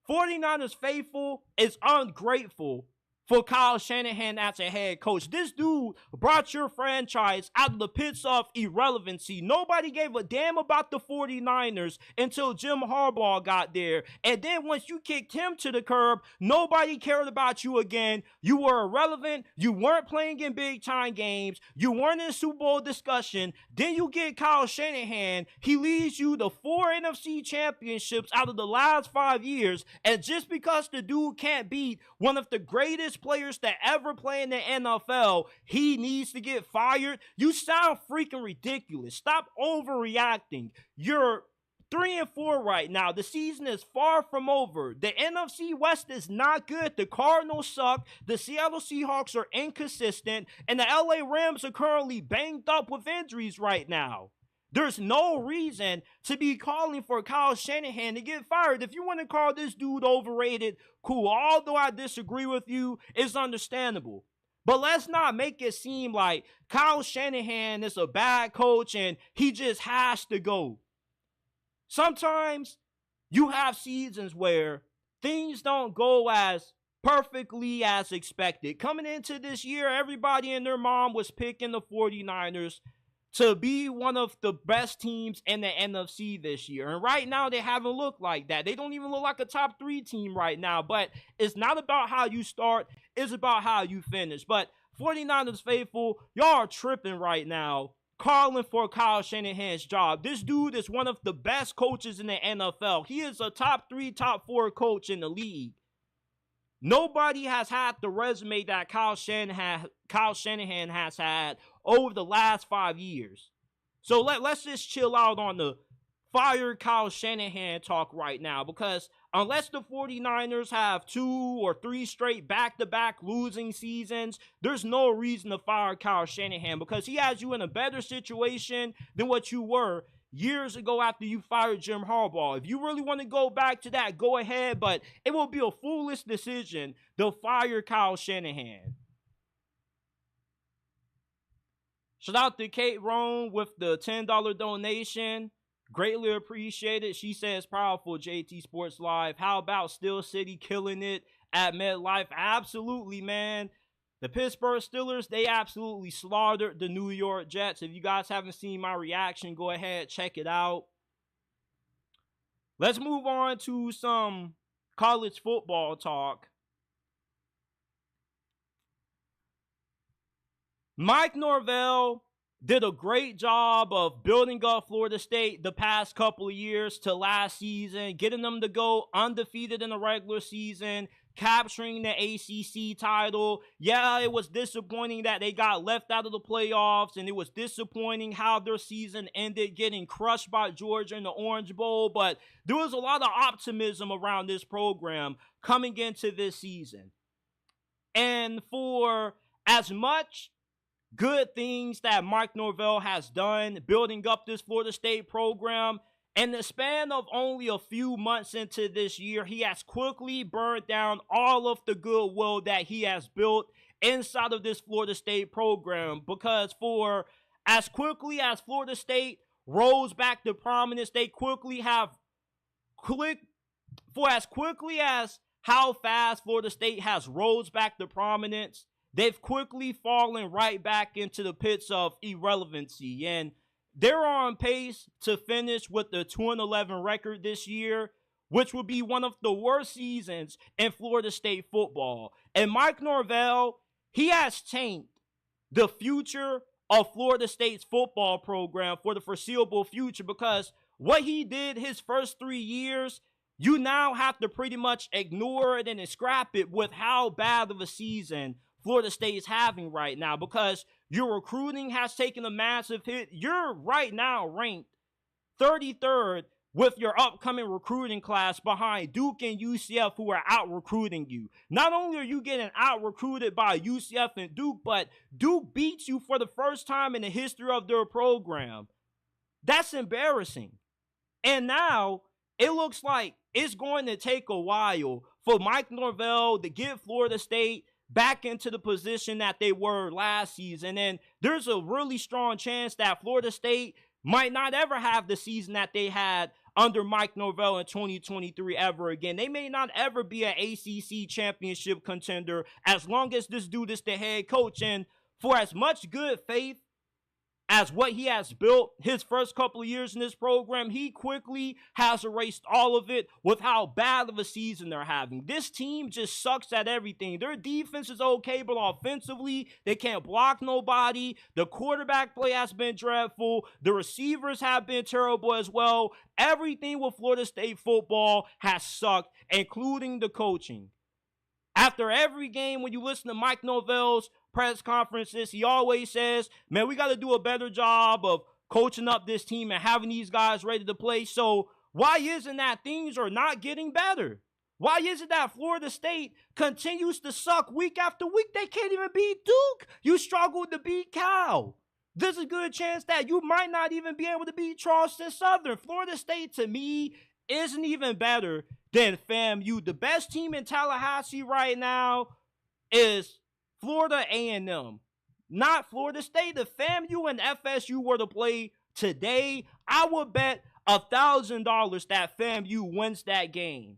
49ers faithful is ungrateful for Kyle Shanahan as a head coach. This dude brought your franchise out of the pits of irrelevancy. Nobody gave a damn about the 49ers until Jim Harbaugh got there. And then once you kicked him to the curb, nobody cared about you again. You were irrelevant. You weren't playing in big-time games. You weren't in Super Bowl discussion. Then you get Kyle Shanahan. He leads you to 4 NFC championships out of the last 5 years. And just because the dude can't beat one of the greatest players that ever play in the NFL, he needs to get fired. You sound freaking ridiculous. Stop overreacting. You're 3-4 right now. The season is far from over. The NFC West is not good. The Cardinals suck. The Seattle Seahawks are inconsistent. And the LA Rams are currently banged up with injuries right now. There's no reason to be calling for Kyle Shanahan to get fired. If you want to call this dude overrated, cool. Although I disagree with you, it's understandable. But let's not make it seem like Kyle Shanahan is a bad coach and he just has to go. Sometimes you have seasons where things don't go as perfectly as expected. Coming into this year, everybody and their mom was picking the 49ers to be one of the best teams in the NFC this year. And right now, they haven't looked like that. They don't even look like a top 3 team right now. But it's not about how you start. It's about how you finish. But 49ers faithful, y'all are tripping right now, calling for Kyle Shanahan's job. This dude is one of the best coaches in the NFL. He is a top 3, top 4 coach in the league. Nobody has had the resume that Kyle Shanahan has had over the last 5 years. So let's just chill out on the fire Kyle Shanahan talk right now, because unless the 49ers have 2 or 3 straight back-to-back losing seasons, there's no reason to fire Kyle Shanahan, because he has you in a better situation than what you were years ago after you fired Jim Harbaugh. If you really want to go back to that, go ahead, but it will be a foolish decision to fire Kyle Shanahan. Shout out to Kate Roan with the $10 donation. Greatly appreciated. She says, powerful JT Sports Live. How about Steel City killing it at MetLife? Absolutely, man. The Pittsburgh Steelers, they absolutely slaughtered the New York Jets. If you guys haven't seen my reaction, go ahead, check it out. Let's move on to some college football talk. Mike Norvell did a great job of building up Florida State the past couple of years to last season, getting them to go undefeated in the regular season, capturing the ACC title. Yeah, it was disappointing that they got left out of the playoffs, and it was disappointing how their season ended, getting crushed by Georgia in the Orange Bowl, but there was a lot of optimism around this program coming into this season. And for as much good things that Mike Norvell has done building up this Florida State program, in the span of only a few months into this year, he has quickly burned down all of the goodwill that he has built inside of this Florida State program, because for as quickly as Florida State rose back to prominence, they quickly have for as quickly as how fast Florida State has rose back to prominence, they've quickly fallen right back into the pits of irrelevancy. And they're on pace to finish with the 2-11 record this year, which would be one of the worst seasons in Florida State football. And Mike Norvell, he has tanked the future of Florida State's football program for the foreseeable future, because what he did his first 3 years, you now have to pretty much ignore it and scrap it with how bad of a season Florida State is having right now, because your recruiting has taken a massive hit. You're right now ranked 33rd with your upcoming recruiting class behind Duke and UCF, who are out recruiting you. Not only are you getting out recruited by UCF and Duke, but Duke beats you for the first time in the history of their program. That's embarrassing. And now it looks like it's going to take a while for Mike Norvell to get Florida State back into the position that they were last season. And there's a really strong chance that Florida State might not ever have the season that they had under Mike Norvell in 2023 ever again. They may not ever be an ACC championship contender as long as this dude is the head coach. And for as much good faith as what he has built his first couple of years in this program, he quickly has erased all of it with how bad of a season they're having. This team just sucks at everything. Their defense is okay, but offensively, they can't block nobody. The quarterback play has been dreadful. The receivers have been terrible as well. Everything with Florida State football has sucked, including the coaching. After every game, when you listen to Mike Norvell's press conferences, he always says, man, we got to do a better job of coaching up this team and having these guys ready to play. So why isn't that things are not getting better? Why is it that Florida State continues to suck week after week? They can't even beat Duke. You struggled to beat Cal. There's a good chance that you might not even be able to beat Charleston Southern. Florida State, to me, isn't even better than FAMU. The best team in Tallahassee right now is Florida A&M, not Florida State. If FAMU and FSU were to play today, I would bet $1,000 that FAMU wins that game.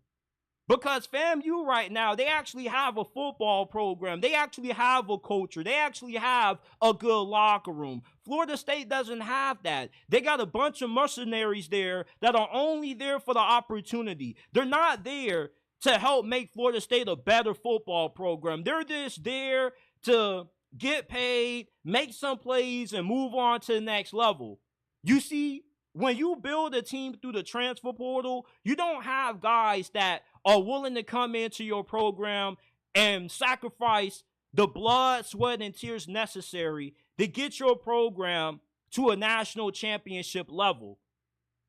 Because FAMU right now, they actually have a football program. They actually have a culture. They actually have a good locker room. Florida State doesn't have that. They got a bunch of mercenaries there that are only there for the opportunity. They're not there to help make Florida State a better football program. They're just there to get paid, make some plays, and move on to the next level. You see, when you build a team through the transfer portal, you don't have guys that are willing to come into your program and sacrifice the blood, sweat, and tears necessary to get your program to a national championship level.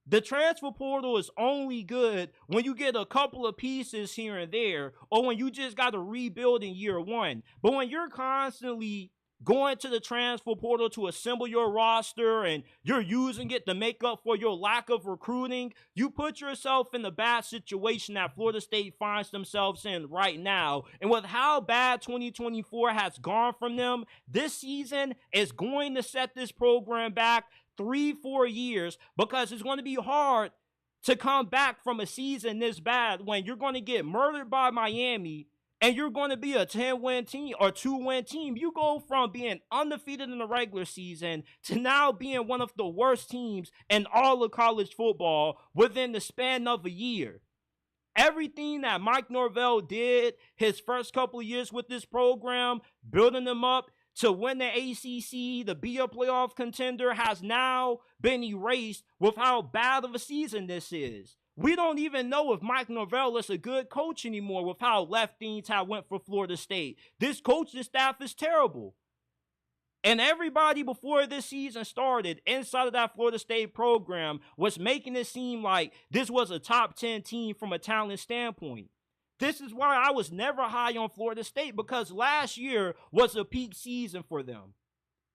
The transfer portal is only good when you get a couple of pieces here and there, or when you just got to rebuild in year one. But when you're constantly going to the transfer portal to assemble your roster and you're using it to make up for your lack of recruiting, you put yourself in the bad situation that Florida State finds themselves in right now. And with how bad 2024 has gone from them, this season is going to set this program back 3-4 years, because it's going to be hard to come back from a season this bad when you're going to get murdered by Miami and you're going to be a 10-win team or 2-win team. You go from being undefeated in the regular season to now being one of the worst teams in all of college football within the span of a year. Everything that Mike Norvell did his first couple of years with this program, building them up to win the ACC, to be a playoff contender, has now been erased with how bad of a season this is. We don't even know if Mike Norvell is a good coach anymore with how left things have went for Florida State. This coaching staff is terrible. And everybody before this season started inside of that Florida State program was making it seem like this was a top 10 team from a talent standpoint. This is why I was never high on Florida State, because last year was a peak season for them.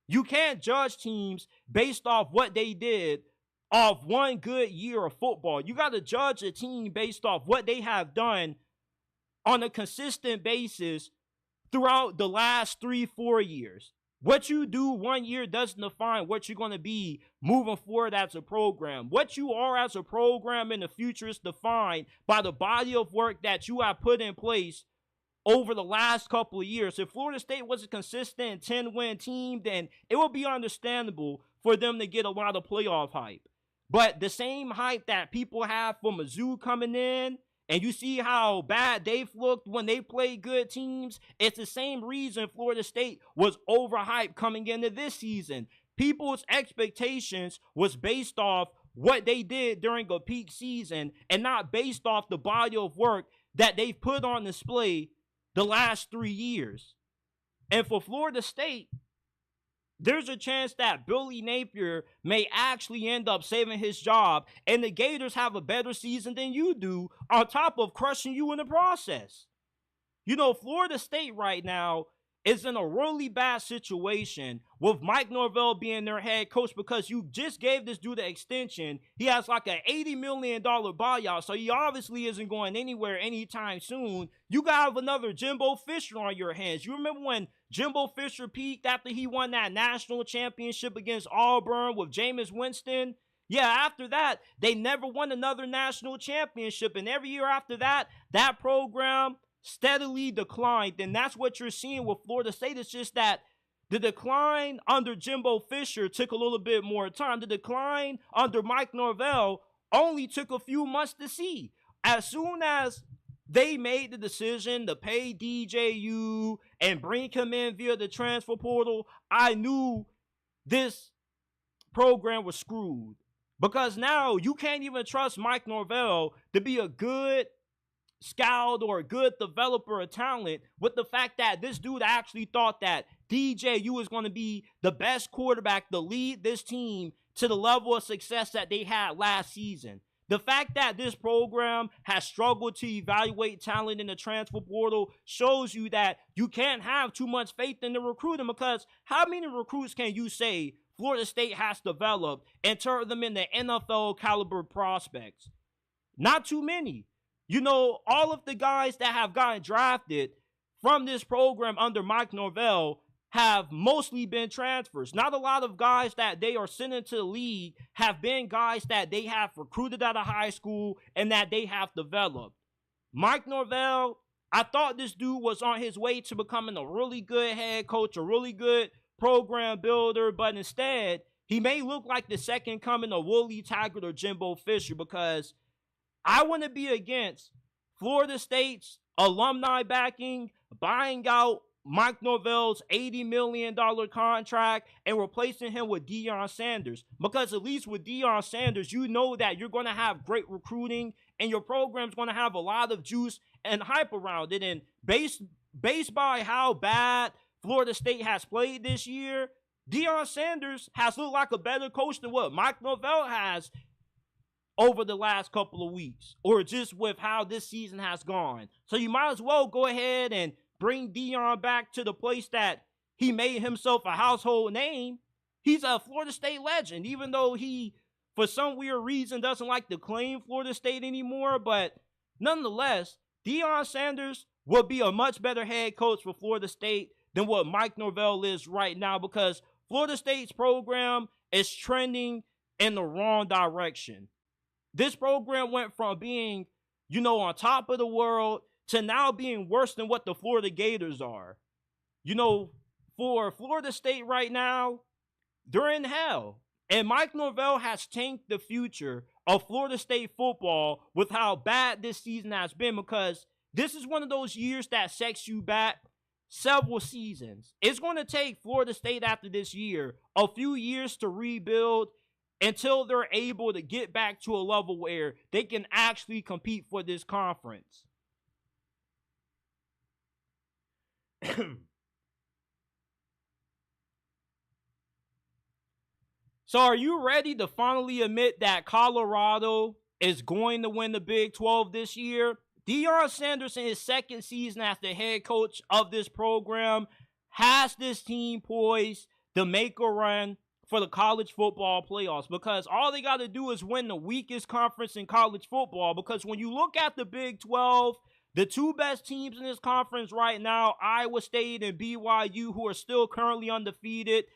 You can't judge teams based off what they did off one good year of football. You got to judge a team based off what they have done on a consistent basis throughout the last 3-4 years. What you do one year doesn't define what you're going to be moving forward as a program. What you are as a program in the future is defined by the body of work that you have put in place over the last couple of years. If Florida State was a consistent 10-win team, then it would be understandable for them to get a lot of playoff hype. But the same hype that people have for Mizzou coming in, and you see how bad they've looked when they play good teams, it's the same reason Florida State was overhyped coming into this season. People's expectations was based off what they did during a peak season and not based off the body of work that they've put on display the last 3 years. And for Florida State, there's a chance that Billy Napier may actually end up saving his job, and the Gators have a better season than you do, on top of crushing you in the process. You know, Florida State right now is in a really bad situation with Mike Norvell being their head coach, because you just gave this dude an extension. He has like an $80 million buyout, so he obviously isn't going anywhere anytime soon. You got another Jimbo Fisher on your hands. You remember when Jimbo Fisher peaked after he won that national championship against Auburn with Jameis Winston? Yeah, after that, they never won another national championship, and every year after that, that program steadily declined. And that's what you're seeing with Florida State. It's just that the decline under Jimbo Fisher took a little bit more time. The decline under Mike Norvell only took a few months to see. As soon as they made the decision to pay DJU and bring him in via the transfer portal, I knew this program was screwed. Because now you can't even trust Mike Norvell to be a good scout or a good developer of talent, with the fact that this dude actually thought that DJU was going to be the best quarterback to lead this team to the level of success that they had last season. The fact that this program has struggled to evaluate talent in the transfer portal shows you that you can't have too much faith in the recruiting, because how many recruits can you say Florida State has developed and turned them into NFL caliber prospects? Not too many. You know, all of the guys that have gotten drafted from this program under Mike Norvell have mostly been transfers. Not a lot of guys that they are sending to the league have been guys that they have recruited out of high school and that they have developed. Mike Norvell, I thought this dude was on his way to becoming a really good head coach, a really good program builder, but instead, he may look like the second coming of Willie Taggart or Jimbo Fisher, because I want to be against Florida State's alumni backing, buying out Mike Norvell's $80 million contract and replacing him with Deion Sanders. Because at least with Deion Sanders, you know that you're going to have great recruiting and your program's going to have a lot of juice and hype around it. And based by how bad Florida State has played this year, Deion Sanders has looked like a better coach than what Mike Norvell has over the last couple of weeks, or just with how this season has gone. So you might as well go ahead and bring Deion back to the place that he made himself a household name. He's a Florida State legend, even though he, for some weird reason, doesn't like to claim Florida State anymore. But nonetheless, Deion Sanders will be a much better head coach for Florida State than what Mike Norvell is right now, because Florida State's program is trending in the wrong direction. This program went from being, on top of the world to now being worse than what the Florida Gators are. For Florida State right now, they're in hell. And Mike Norvell has tanked the future of Florida State football with how bad this season has been, because this is one of those years that sets you back several seasons. It's going to take Florida State after this year a few years to rebuild until they're able to get back to a level where they can actually compete for this conference. So are you ready to finally admit that Colorado is going to win the Big 12 this year? Deion Sanders, in his second season as the head coach of this program, has this team poised to make a run for the college football playoffs, because all they got to do is win the weakest conference in college football. Because when you look at the Big 12, the two best teams in this conference right now, Iowa State and BYU, who are still currently undefeated,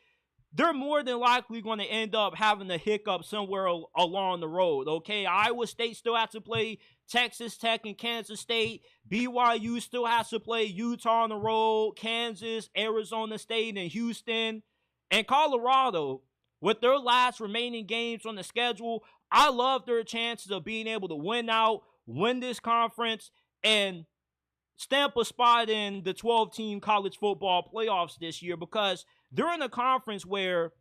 they're more than likely going to end up having a hiccup somewhere along the road, okay? Iowa State still has to play Texas Tech and Kansas State. BYU still has to play Utah on the road, Kansas, Arizona State, and Houston. And Colorado, with their last remaining games on the schedule, I love their chances of being able to win this conference, and stamp a spot in the 12-team college football playoffs this year, because they're in a conference where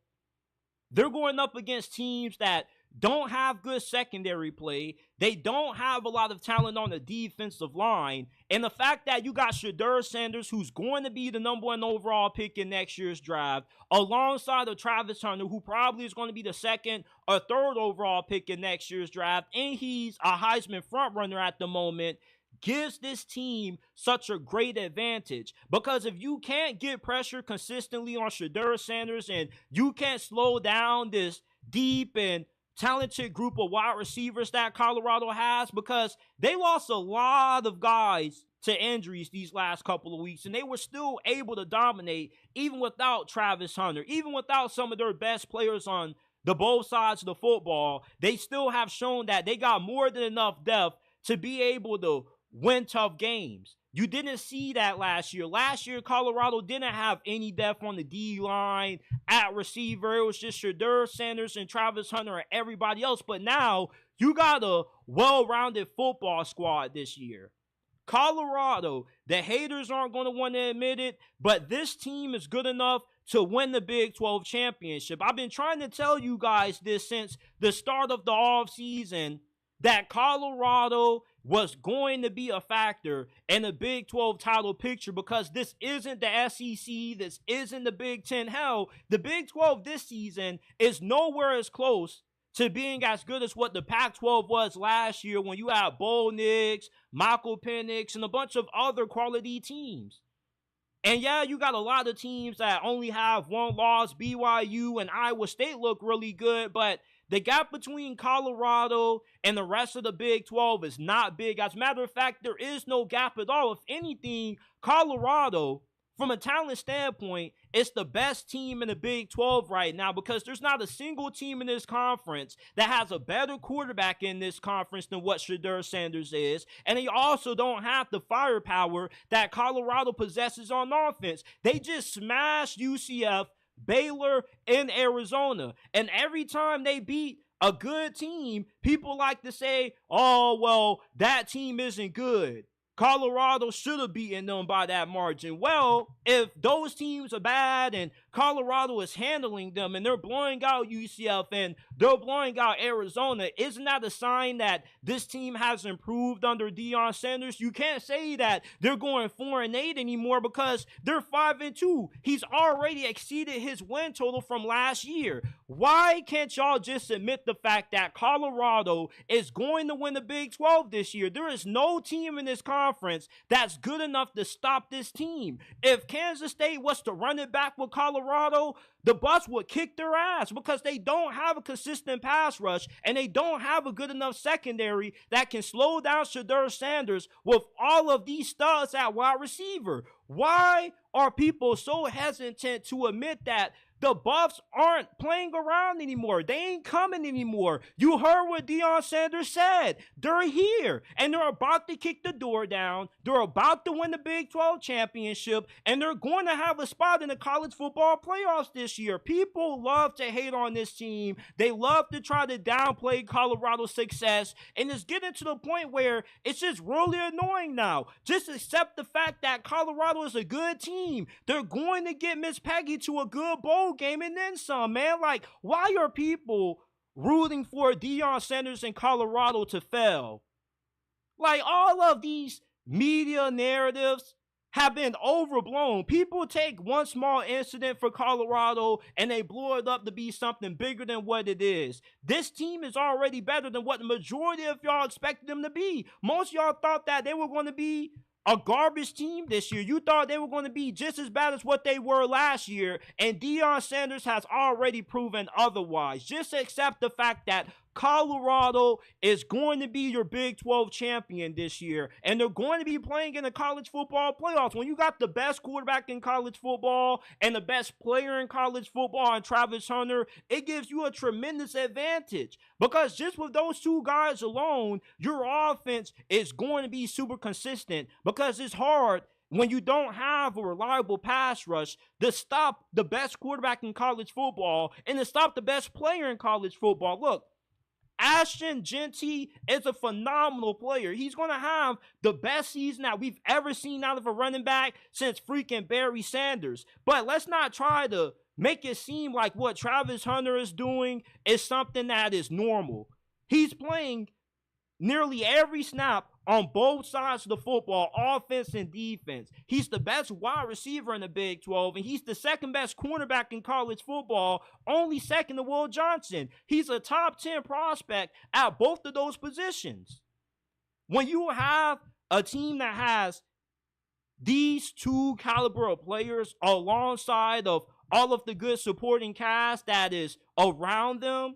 they're going up against teams that don't have good secondary play. They don't have a lot of talent on the defensive line. And the fact that you got Shedeur Sanders, who's going to be the number 1 overall pick in next year's draft, alongside of Travis Hunter, who probably is going to be the 2nd or 3rd overall pick in next year's draft, and he's a Heisman frontrunner at the moment, gives this team such a great advantage. Because if you can't get pressure consistently on Shedeur Sanders, and you can't slow down this deep and talented group of wide receivers that Colorado has, because they lost a lot of guys to injuries these last couple of weeks, and they were still able to dominate even without Travis Hunter, even without some of their best players on the both sides of the football. They still have shown that they got more than enough depth to be able to win tough games. You didn't see that last year. Last year, Colorado didn't have any depth on the D-line, at receiver. It was just Shedeur Sanders and Travis Hunter and everybody else. But now, you got a well-rounded football squad this year. Colorado, the haters aren't going to want to admit it, but this team is good enough to win the Big 12 championship. I've been trying to tell you guys this since the start of the offseason, that Colorado was going to be a factor in the Big 12 title picture, because this isn't the SEC, this isn't the Big 10. Hell, the Big 12 this season is nowhere as close to being as good as what the Pac-12 was last year, when you had Bo Nix, Michael Penix, and a bunch of other quality teams. And yeah, you got a lot of teams that only have 1 loss. BYU and Iowa State look really good, but the gap between Colorado and the rest of the Big 12 is not big. As a matter of fact, there is no gap at all. If anything, Colorado, from a talent standpoint, is the best team in the Big 12 right now, because there's not a single team in this conference that has a better quarterback in this conference than what Shedeur Sanders is. And they also don't have the firepower that Colorado possesses on offense. They just smashed UCF, Baylor, and Arizona. And every time they beat a good team, people like to say, oh, well, that team isn't good. Colorado should have beaten them by that margin. Well, if those teams are bad and Colorado is handling them and they're blowing out UCF and they're blowing out Arizona, isn't that a sign that this team has improved under Deion Sanders? You can't say that they're going 4-8 anymore, because they're 5-2. He's already exceeded his win total from last year. Why can't y'all just admit the fact that Colorado is going to win the Big 12 this year? There is no team in this conference that's good enough to stop this team. If Kansas State was to run it back with Colorado, the Bucs would kick their ass, because they don't have a consistent pass rush and they don't have a good enough secondary that can slow down Shedeur Sanders with all of these studs at wide receiver. Why are people so hesitant to admit that the Buffs aren't playing around anymore? They ain't coming anymore. You heard what Deion Sanders said. They're here, and they're about to kick the door down. They're about to win the Big 12 championship, and they're going to have a spot in the college football playoffs this year. People love to hate on this team. They love to try to downplay Colorado's success, and it's getting to the point where it's just really annoying now. Just accept the fact that Colorado is a good team. They're going to get Miss Peggy to a good bowl game and then some, man. Like, why are people rooting for Deion Sanders in Colorado to fail? Like, all of these media narratives have been overblown. People take one small incident for Colorado and they blow it up to be something bigger than what it is. This team is already better than what the majority of y'all expected them to be. Most of y'all thought that they were going to be a garbage team this year. You thought they were going to be just as bad as what they were last year, and Deion Sanders has already proven otherwise. Just accept the fact that Colorado is going to be your Big 12 champion this year, and they're going to be playing in the college football playoffs. When you got the best quarterback in college football and the best player in college football in Travis Hunter, it gives you a tremendous advantage, because just with those two guys alone, your offense is going to be super consistent, because it's hard when you don't have a reliable pass rush to stop the best quarterback in college football and to stop the best player in college football. Look, Ashton Genty is a phenomenal player. He's going to have the best season that we've ever seen out of a running back since freaking Barry Sanders. But let's not try to make it seem like what Travis Hunter is doing is something that is normal. He's playing nearly every snap on both sides of the football, offense and defense. He's the best wide receiver in the Big 12, and he's the second best cornerback in college football, only second to Will Johnson. He's a top 10 prospect at both of those positions. When you have a team that has these two caliber of players alongside of all of the good supporting cast that is around them,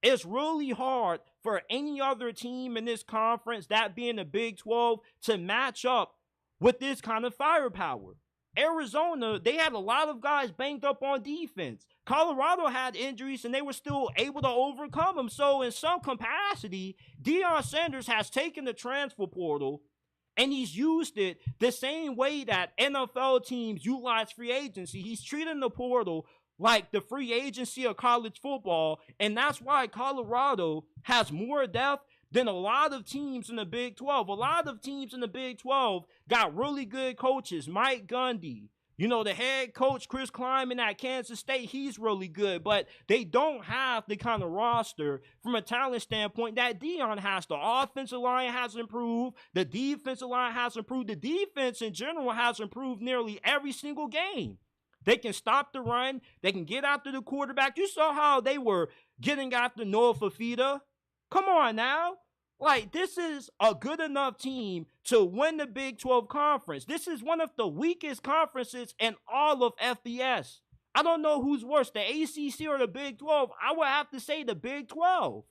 it's really hard for any other team in this conference, that being the Big 12, to match up with this kind of firepower. Arizona, they had a lot of guys banged up on defense. Colorado had injuries, and they were still able to overcome them. So in some capacity, Deion Sanders has taken the transfer portal, and he's used it the same way that NFL teams utilize free agency. He's treating the portal like the free agency of college football, and that's why Colorado has more depth than a lot of teams in the Big 12. A lot of teams in the Big 12 got really good coaches. Mike Gundy, the head coach, Chris Kleiman at Kansas State, he's really good, but they don't have the kind of roster from a talent standpoint that Deion has. The offensive line has improved. The defensive line has improved. The defense in general has improved nearly every single game. They can stop the run. They can get after the quarterback. You saw how they were getting after Noah Fafita. Come on now. This is a good enough team to win the Big 12 conference. This is one of the weakest conferences in all of FBS. I don't know who's worse, the ACC or the Big 12. I would have to say the Big 12.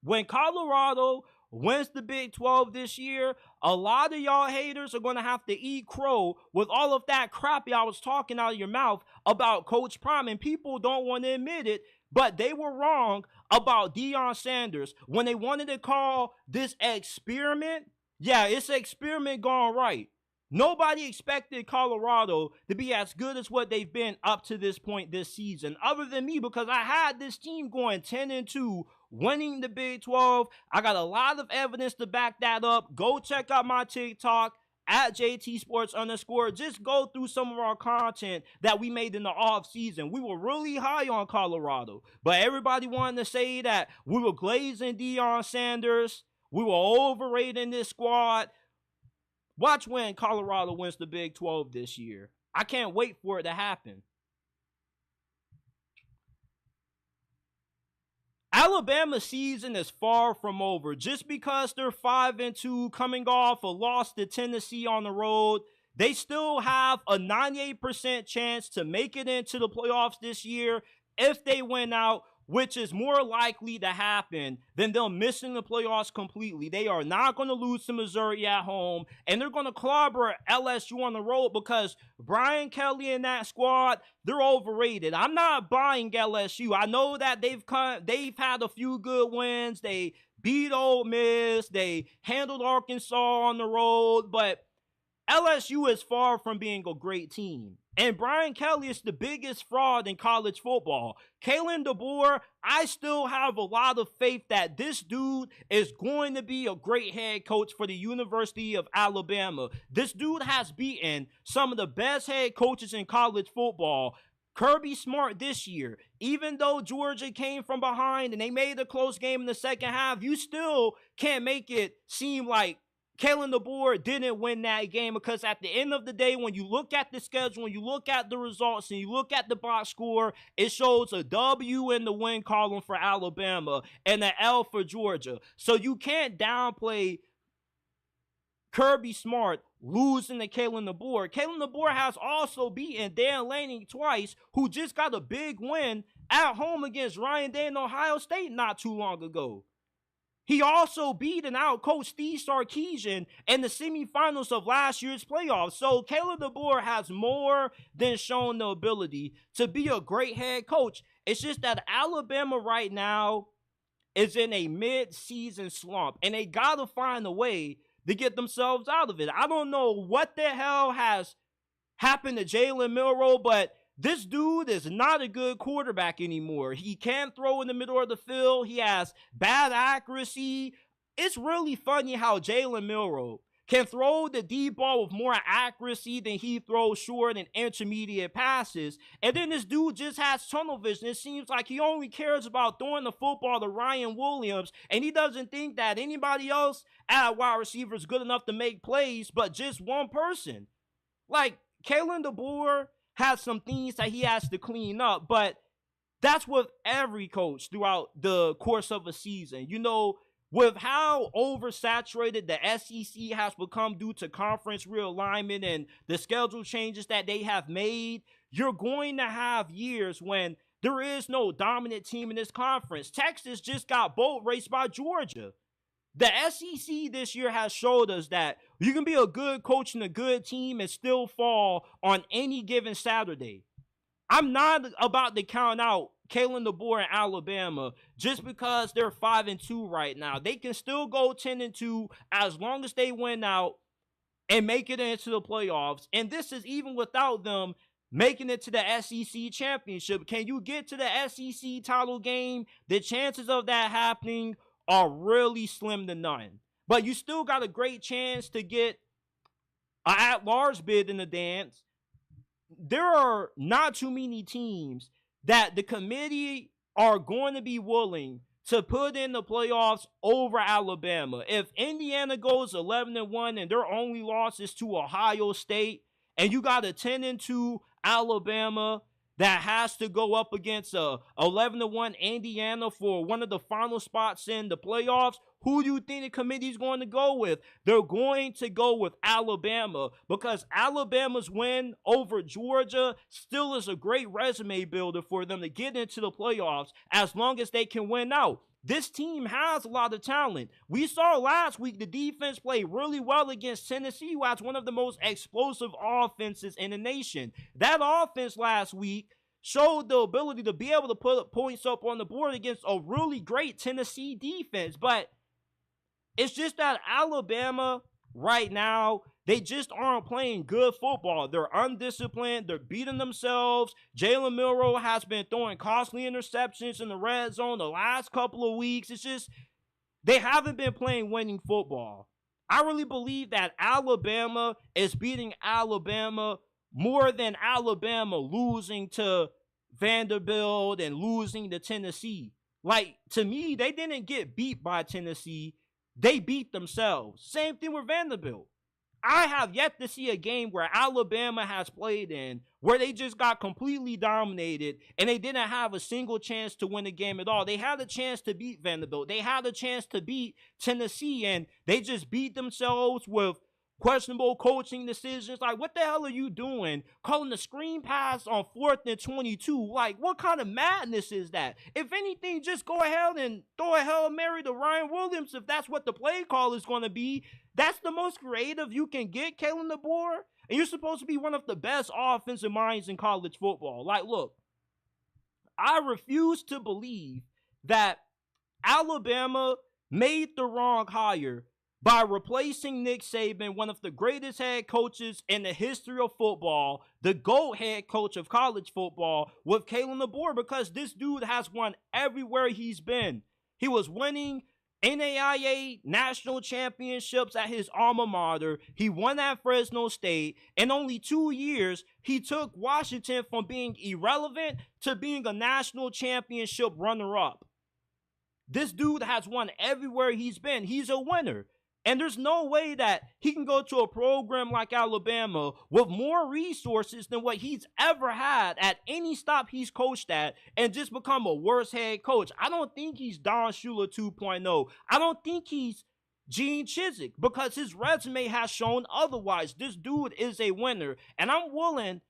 When Colorado wins the Big 12 this year, a lot of y'all haters are going to have to eat crow with all of that crap y'all was talking out of your mouth about Coach Prime, and people don't want to admit it, but they were wrong about Deion Sanders. When they wanted to call this experiment, yeah, it's an experiment gone right. Nobody expected Colorado to be as good as what they've been up to this point this season, other than me, because I had this team going 10-2, winning the Big 12. I got a lot of evidence to back that up. Go check out my TikTok at JT_. Just go through some of our content that we made in the off season. We were really high on Colorado, but everybody wanted to say that we were glazing Deion Sanders. We were overrating this squad. Watch when Colorado wins the Big 12 this year. I can't wait for it to happen. Alabama's season is far from over. Just because they're 5-2 coming off a loss to Tennessee on the road, they still have a 98% chance to make it into the playoffs this year if they win out, which is more likely to happen than them missing the playoffs completely. They are not going to lose to Missouri at home, and they're going to clobber LSU on the road because Brian Kelly and that squad, they're overrated. I'm not buying LSU. I know that they've had a few good wins. They beat Ole Miss. They handled Arkansas on the road, but LSU is far from being a great team. And Brian Kelly is the biggest fraud in college football. Kalen DeBoer, I still have a lot of faith that this dude is going to be a great head coach for the University of Alabama. This dude has beaten some of the best head coaches in college football. Kirby Smart this year, even though Georgia came from behind and they made a close game in the second half, you still can't make it seem like Kalen DeBoer didn't win that game, because at the end of the day, when you look at the schedule, when you look at the results, and you look at the box score, it shows a W in the win column for Alabama and an L for Georgia. So you can't downplay Kirby Smart losing to Kalen DeBoer. Kalen DeBoer has also beaten Dan Lanning twice, who just got a big win at home against Ryan Day in Ohio State not too long ago. He also beat and outcoached Steve Sarkisian in the semifinals of last year's playoffs. So Kalen DeBoer has more than shown the ability to be a great head coach. It's just that Alabama right now is in a mid-season slump, and they got to find a way to get themselves out of it. I don't know what the hell has happened to Jalen Milroe, but This dude is not a good quarterback anymore. He can't throw in the middle of the field. He has bad accuracy. It's really funny how Jalen Milroe can throw the deep ball with more accuracy than he throws short and intermediate passes. And then this dude just has tunnel vision. It seems like he only cares about throwing the football to Ryan Williams, and he doesn't think that anybody else at wide receiver is good enough to make plays, but just one person. Like, Kalen DeBoer has some things that he has to clean up, but that's with every coach throughout the course of a season. You know, with how oversaturated the SEC has become due to conference realignment and the schedule changes that they have made, you're going to have years when there is no dominant team in this conference. Texas just got boat raced by Georgia. The SEC this year has showed us that you can be a good coach and a good team and still fall on any given Saturday. I'm not about to count out Kalen DeBoer in Alabama just because they're 5-2 right now. They can still go 10-2 as long as they win out and make it into the playoffs. And this is even without them making it to the SEC championship. Can you get to the SEC title game? The chances of that happening are really slim to none. But you still got a great chance to get an at-large bid in the dance. There are not too many teams that the committee are going to be willing to put in the playoffs over Alabama. If Indiana goes 11-1 and their only loss is to Ohio State, and you got a 10-2 Alabama that has to go up against a 11-1 Indiana for one of the final spots in the playoffs, who do you think the committee is going to go with? They're going to go with Alabama because Alabama's win over Georgia still is a great resume builder for them to get into the playoffs as long as they can win out. This team has a lot of talent. We saw last week the defense play really well against Tennessee, who has one of the most explosive offenses in the nation. That offense last week showed the ability to be able to put points up on the board against a really great Tennessee defense. But it's just that Alabama right now, they just aren't playing good football. They're undisciplined. They're beating themselves. Jalen Milroe has been throwing costly interceptions in the red zone the last couple of weeks. It's just they haven't been playing winning football. I really believe that Alabama is beating Alabama more than Alabama losing to Vanderbilt and losing to Tennessee. Like, to me, they didn't get beat by Tennessee. They beat themselves. Same thing with Vanderbilt. I have yet to see a game where Alabama has played in where they just got completely dominated and they didn't have a single chance to win the game at all. They had a chance to beat Vanderbilt. They had a chance to beat Tennessee, and they just beat themselves with questionable coaching decisions. Like, what the hell are you doing? Calling the screen pass on 4th and 22. Like, what kind of madness is that? If anything, just go ahead and throw a Hail Mary to Ryan Williams if that's what the play call is going to be. That's the most creative you can get, Kalen DeBoer. And you're supposed to be one of the best offensive minds in college football. Like, look, I refuse to believe that Alabama made the wrong hire by replacing Nick Saban, one of the greatest head coaches in the history of football, the GOAT head coach of college football, with Kalen DeBoer, because this dude has won everywhere he's been. He was winning NAIA national championships at his alma mater. He won at Fresno State. In only 2 years, he took Washington from being irrelevant to being a national championship runner-up. This dude has won everywhere he's been. He's a winner. And there's no way that he can go to a program like Alabama with more resources than what he's ever had at any stop he's coached at and just become a worse head coach. I don't think he's Don Shula 2.0. I don't think he's Gene Chizik because his resume has shown otherwise. This dude is a winner. And I'm willing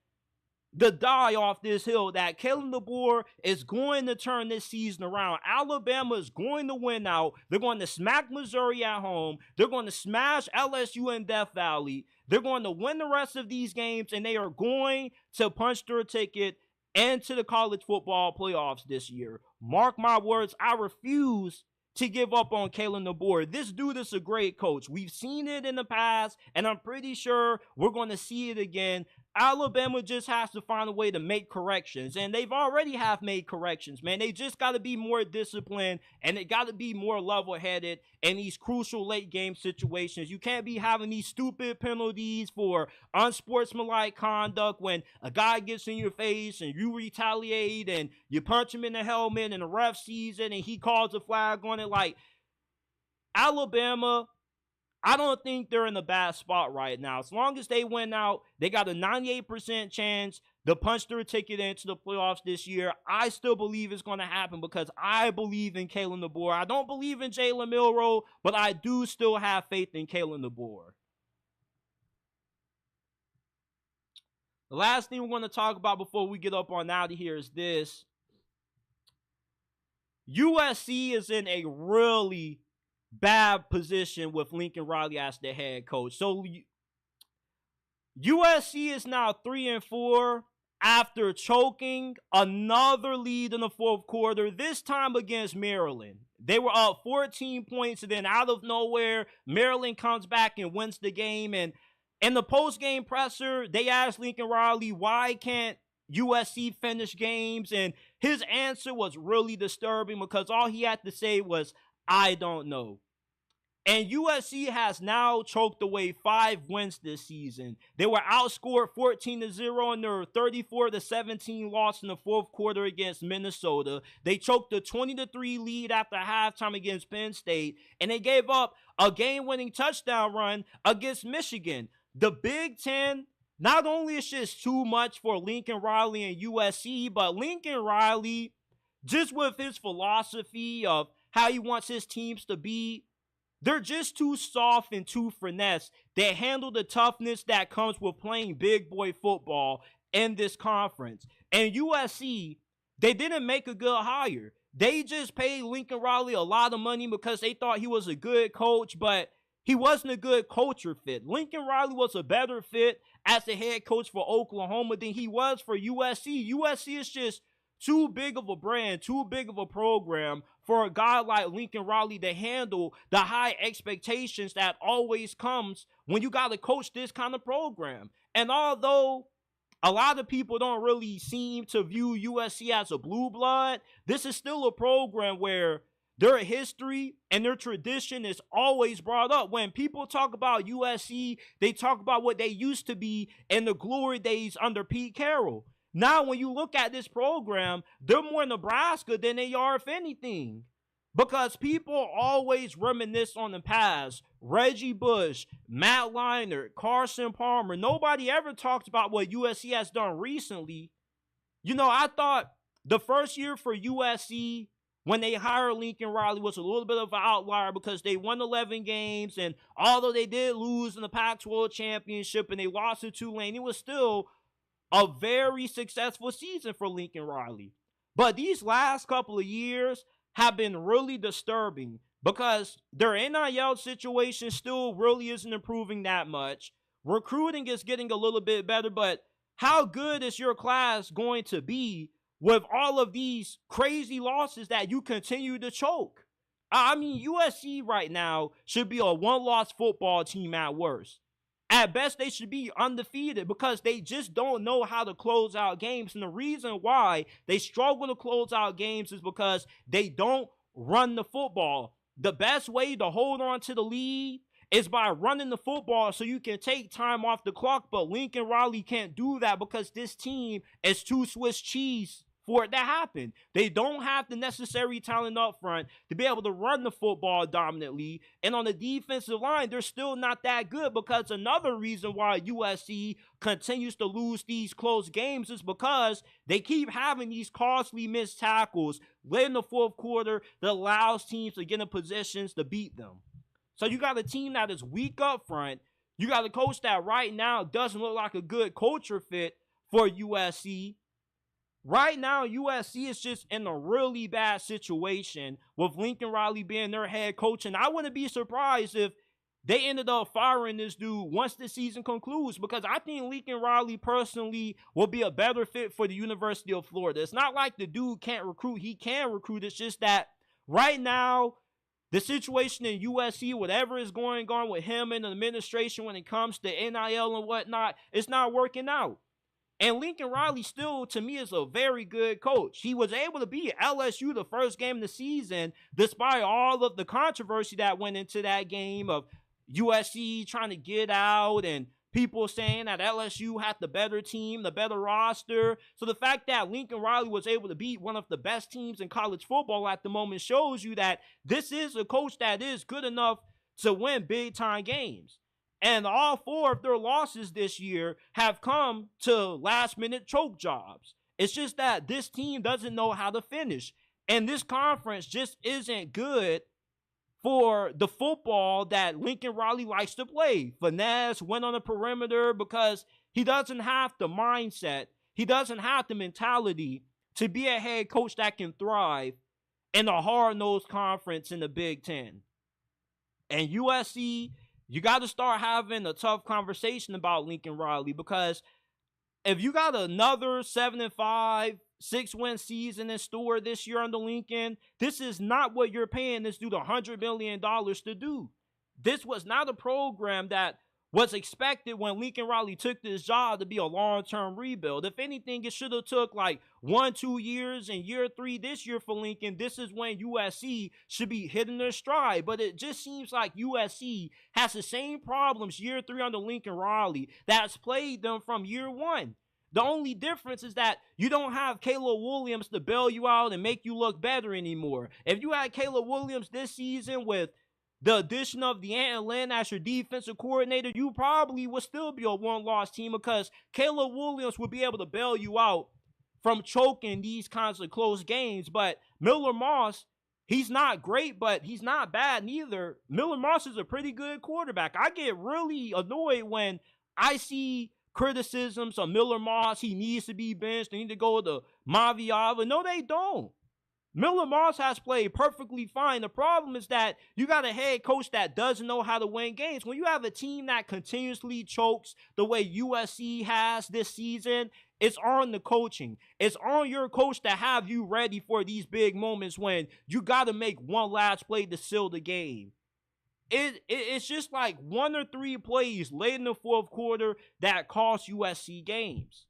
to die off this hill that Kalen DeBoer is going to turn this season around. Alabama is going to win out. They're going to smack Missouri at home. They're going to smash LSU in Death Valley. They're going to win the rest of these games, and they are going to punch their ticket into the college football playoffs this year. Mark my words, I refuse to give up on Kalen DeBoer. This dude is a great coach. We've seen it in the past, and I'm pretty sure we're going to see it again. Alabama just has to find a way to make corrections, and they've already have made corrections, man. They just got to be more disciplined, and they got to be more level-headed in these crucial late-game situations. You can't be having these stupid penalties for unsportsmanlike conduct when a guy gets in your face and you retaliate and you punch him in the helmet and the ref sees it and he calls a flag on it. Like, Alabama, I don't think they're in a bad spot right now. As long as they win out, they got a 98% chance to punch their ticket into the playoffs this year. I still believe it's going to happen because I believe in Kalen DeBoer. I don't believe in Jalen Milroe, but I do still have faith in Kalen DeBoer. The last thing we're going to talk about before we get up on out of here is this. USC is in a really bad position with Lincoln Riley as the head coach. So USC is now 3-4 after choking another lead in the fourth quarter, this time against Maryland. They were up 14 points, and then out of nowhere, Maryland comes back and wins the game. And in the post-game presser, they asked Lincoln Riley, why can't USC finish games? And his answer was really disturbing because all he had to say was, I don't know. And USC has now choked away 5 wins this season. They were outscored 14-0 in their 34-17 loss in the fourth quarter against Minnesota. They choked a 20-3 lead after halftime against Penn State. And they gave up a game-winning touchdown run against Michigan. The Big Ten, not only is just too much for Lincoln Riley and USC, but Lincoln Riley, just with his philosophy of how he wants his teams to be, they're just too soft and too finesse. They handle the toughness that comes with playing big boy football in this conference. And USC, they didn't make a good hire. They just paid Lincoln Riley a lot of money because they thought he was a good coach, but he wasn't a good culture fit. Lincoln Riley was a better fit as the head coach for Oklahoma than he was for USC. USC is just too big of a brand, too big of a program for a guy like Lincoln Riley to handle the high expectations that always comes when you got to coach this kind of program. And although a lot of people don't really seem to view USC as a blue blood, this is still a program where their history and their tradition is always brought up. When people talk about USC, they talk about what they used to be in the glory days under Pete Carroll. Now, when you look at this program, they're more Nebraska than they are, if anything. Because people always reminisce on the past. Reggie Bush, Matt Leinart, Carson Palmer. Nobody ever talks about what USC has done recently. You know, I thought the first year for USC, when they hired Lincoln Riley, was a little bit of an outlier because they won 11 games. And although they did lose in the Pac-12 championship and they lost to Tulane, it was still a very successful season for Lincoln Riley. But these last couple of years have been really disturbing because their NIL situation still really isn't improving that much. Recruiting is getting a little bit better, but how good is your class going to be with all of these crazy losses that you continue to choke? I mean, USC right now should be a one-loss football team at worst. At best, they should be undefeated because they just don't know how to close out games. And the reason why they struggle to close out games is because they don't run the football. The best way to hold on to the lead is by running the football so you can take time off the clock. But Lincoln Riley can't do that because this team is too Swiss cheese for it to happen. They don't have the necessary talent up front to be able to run the football dominantly. And on the defensive line, they're still not that good because another reason why USC continues to lose these close games is because they keep having these costly missed tackles late in the fourth quarter that allows teams to get in positions to beat them. So you got a team that is weak up front. You got a coach that right now doesn't look like a good culture fit for USC. Right now, USC is just in a really bad situation with Lincoln Riley being their head coach. And I wouldn't be surprised if they ended up firing this dude once the season concludes, because I think Lincoln Riley personally will be a better fit for the University of Florida. It's not like the dude can't recruit. He can recruit. It's just that right now, the situation in USC, whatever is going on with him and the administration when it comes to NIL and whatnot, it's not working out. And Lincoln Riley still, to me, is a very good coach. He was able to beat LSU the first game of the season, despite all of the controversy that went into that game of USC trying to get out and people saying that LSU had the better team, the better roster. So the fact that Lincoln Riley was able to beat one of the best teams in college football at the moment shows you that this is a coach that is good enough to win big-time games. And all 4 of their losses this year have come to last-minute choke jobs. It's just that this team doesn't know how to finish. And this conference just isn't good for the football that Lincoln Riley likes to play. Finesse, win on the perimeter, because he doesn't have the mindset, he doesn't have the mentality to be a head coach that can thrive in a hard-nosed conference in the Big Ten. And USC, you got to start having a tough conversation about Lincoln Riley, because if you got another 7-5, 6-win season in store this year under Lincoln, this is not what you're paying this dude $100 million to do. This was not a program that was expected when Lincoln Riley took this job to be a long-term rebuild. If anything, it should have took like 1-2 years, and year 3 this year for Lincoln, this is when USC should be hitting their stride. But it just seems like USC has the same problems year 3 under Lincoln Riley that's plagued them from year 1. The only difference is that you don't have Caleb Williams to bail you out and make you look better anymore. If you had Caleb Williams this season with the addition of DeAnton Lynn as your defensive coordinator, you probably would still be a one-loss team, because Caleb Williams would be able to bail you out from choking these kinds of close games. But Miller Moss, he's not great, but he's not bad neither. Miller Moss is a pretty good quarterback. I get really annoyed when I see criticisms of Miller Moss. He needs to be benched. They need to go to Maviava. No, they don't. Miller Moss has played perfectly fine. The problem is that you got a head coach that doesn't know how to win games. When you have a team that continuously chokes the way USC has this season, it's on the coaching. It's on your coach to have you ready for these big moments when you got to make one last play to seal the game. It's just like 1 or 3 plays late in the fourth quarter that cost USC games.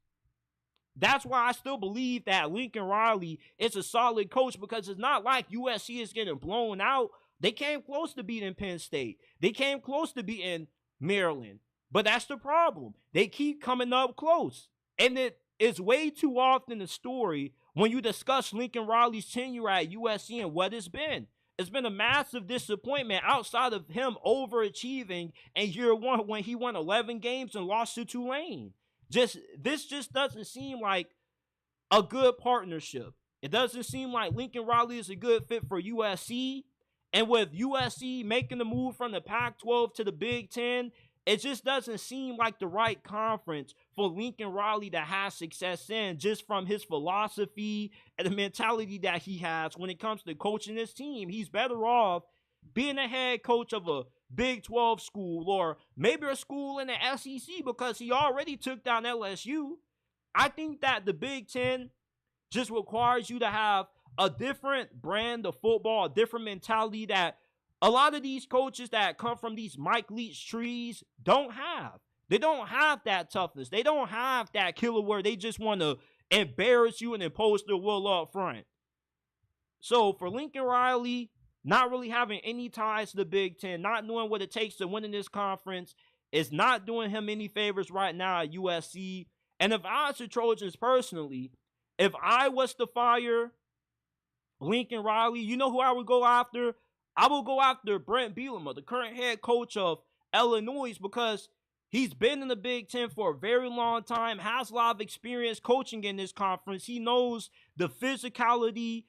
That's why I still believe that Lincoln Riley is a solid coach, because it's not like USC is getting blown out. They came close to beating Penn State. They came close to beating Maryland. But that's the problem. They keep coming up close. And it is way too often the story when you discuss Lincoln Riley's tenure at USC and what it's been. It's been a massive disappointment outside of him overachieving in year 1 when he won 11 games and lost to Tulane. This just doesn't seem like a good partnership. It doesn't seem like Lincoln Riley is a good fit for USC. And with USC making the move from the Pac-12 to the Big Ten, it just doesn't seem like the right conference for Lincoln Riley to have success in, just from his philosophy and the mentality that he has when it comes to coaching his team. He's better off being a head coach of a Big 12 school, or maybe a school in the SEC, because he already took down LSU. I think that the Big Ten just requires you to have a different brand of football, a different mentality that a lot of these coaches that come from these Mike Leach trees don't have. They don't have that toughness. They don't have that killer where they just want to embarrass you and impose their will up front. So for Lincoln Riley, not really having any ties to the Big Ten, not knowing what it takes to win in this conference, is not doing him any favors right now at USC. And if I was the Trojans personally, if I was to fire Lincoln Riley, you know who I would go after? I would go after Brent Bielema, the current head coach of Illinois, because he's been in the Big Ten for a very long time, has a lot of experience coaching in this conference. He knows the physicality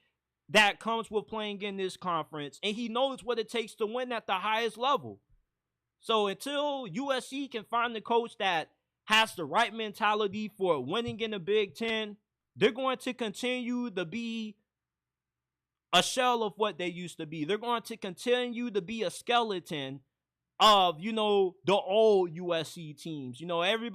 that comes with playing in this conference, and he knows what it takes to win at the highest level. So until USC can find the coach that has the right mentality for winning in the Big Ten, they're going to continue to be a shell of what they used to be. They're going to continue to be a skeleton of, the old USC teams. Every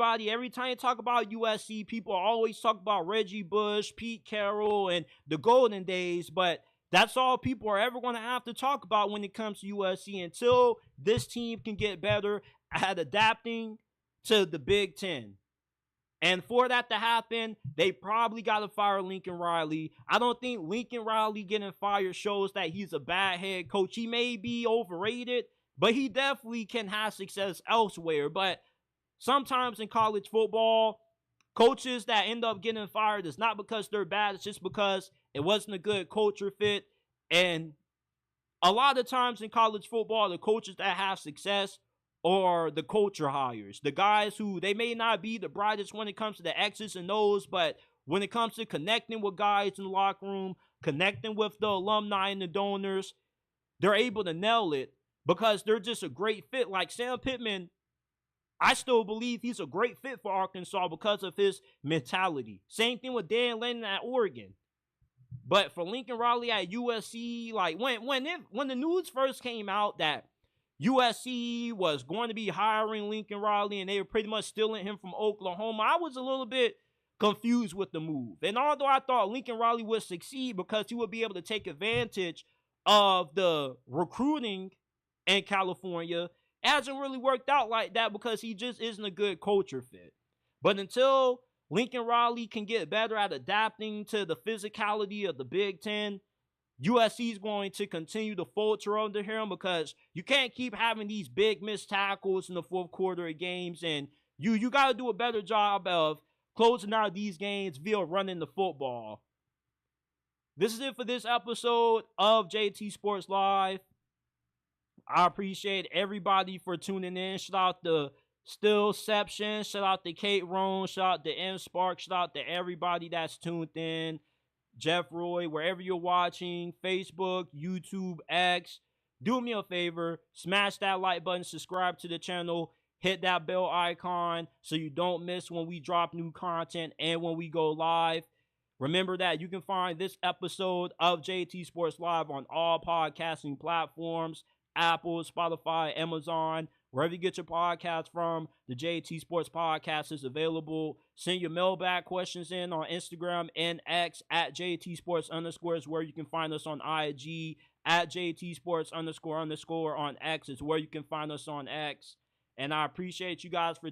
time you talk about USC, people always talk about Reggie Bush, Pete Carroll, and the golden days, but That's all people are ever going to have to talk about when it comes to USC until this team can get better at adapting to the Big Ten. And for that to happen, they probably got to fire Lincoln Riley. I don't think Lincoln Riley getting fired shows that he's a bad head coach. He may be overrated, but he definitely can have success elsewhere. But sometimes in college football, coaches that end up getting fired is not because they're bad. It's just because it wasn't a good culture fit. And a lot of times in college football, the coaches that have success or the culture hires, the guys who they may not be the brightest when it comes to the X's and O's, but when it comes to connecting with guys in the locker room, connecting with the alumni and the donors, they're able to nail it because they're just a great fit. Like Sam Pittman, I still believe he's a great fit for Arkansas because of his mentality. Same thing with Dan Lannon at Oregon. But for Lincoln Riley at USC, like when the news first came out that USC was going to be hiring Lincoln Riley and they were pretty much stealing him from Oklahoma, I was a little bit confused with the move. And although I thought Lincoln Riley would succeed because he would be able to take advantage of the recruiting in California, it hasn't really worked out like that because he just isn't a good culture fit. But until Lincoln Riley can get better at adapting to the physicality of the Big Ten, USC is going to continue to falter under him because you can't keep having these big missed tackles in the fourth quarter of games, and you got to do a better job of closing out these games via running the football. This is it for this episode of JT Sports Live. I appreciate everybody for tuning in. Shout out to Stillception, shout out to Kate Roan, shout out to M Spark, shout out to everybody that's tuned in. Jeff Roy, wherever you're watching, Facebook, YouTube, X, do me a favor, smash that like button, subscribe to the channel, hit that bell icon so you don't miss when we drop new content and when we go live. Remember that you can find this episode of JT Sports Live on all podcasting platforms, Apple, Spotify, Amazon, wherever you get your podcast from. The JT Sports Podcast is available. Send your mailbag questions in on Instagram and X at JT Sports _ is where you can find us on IG. At JT Sports _ on X is where you can find us on X. And I appreciate you guys for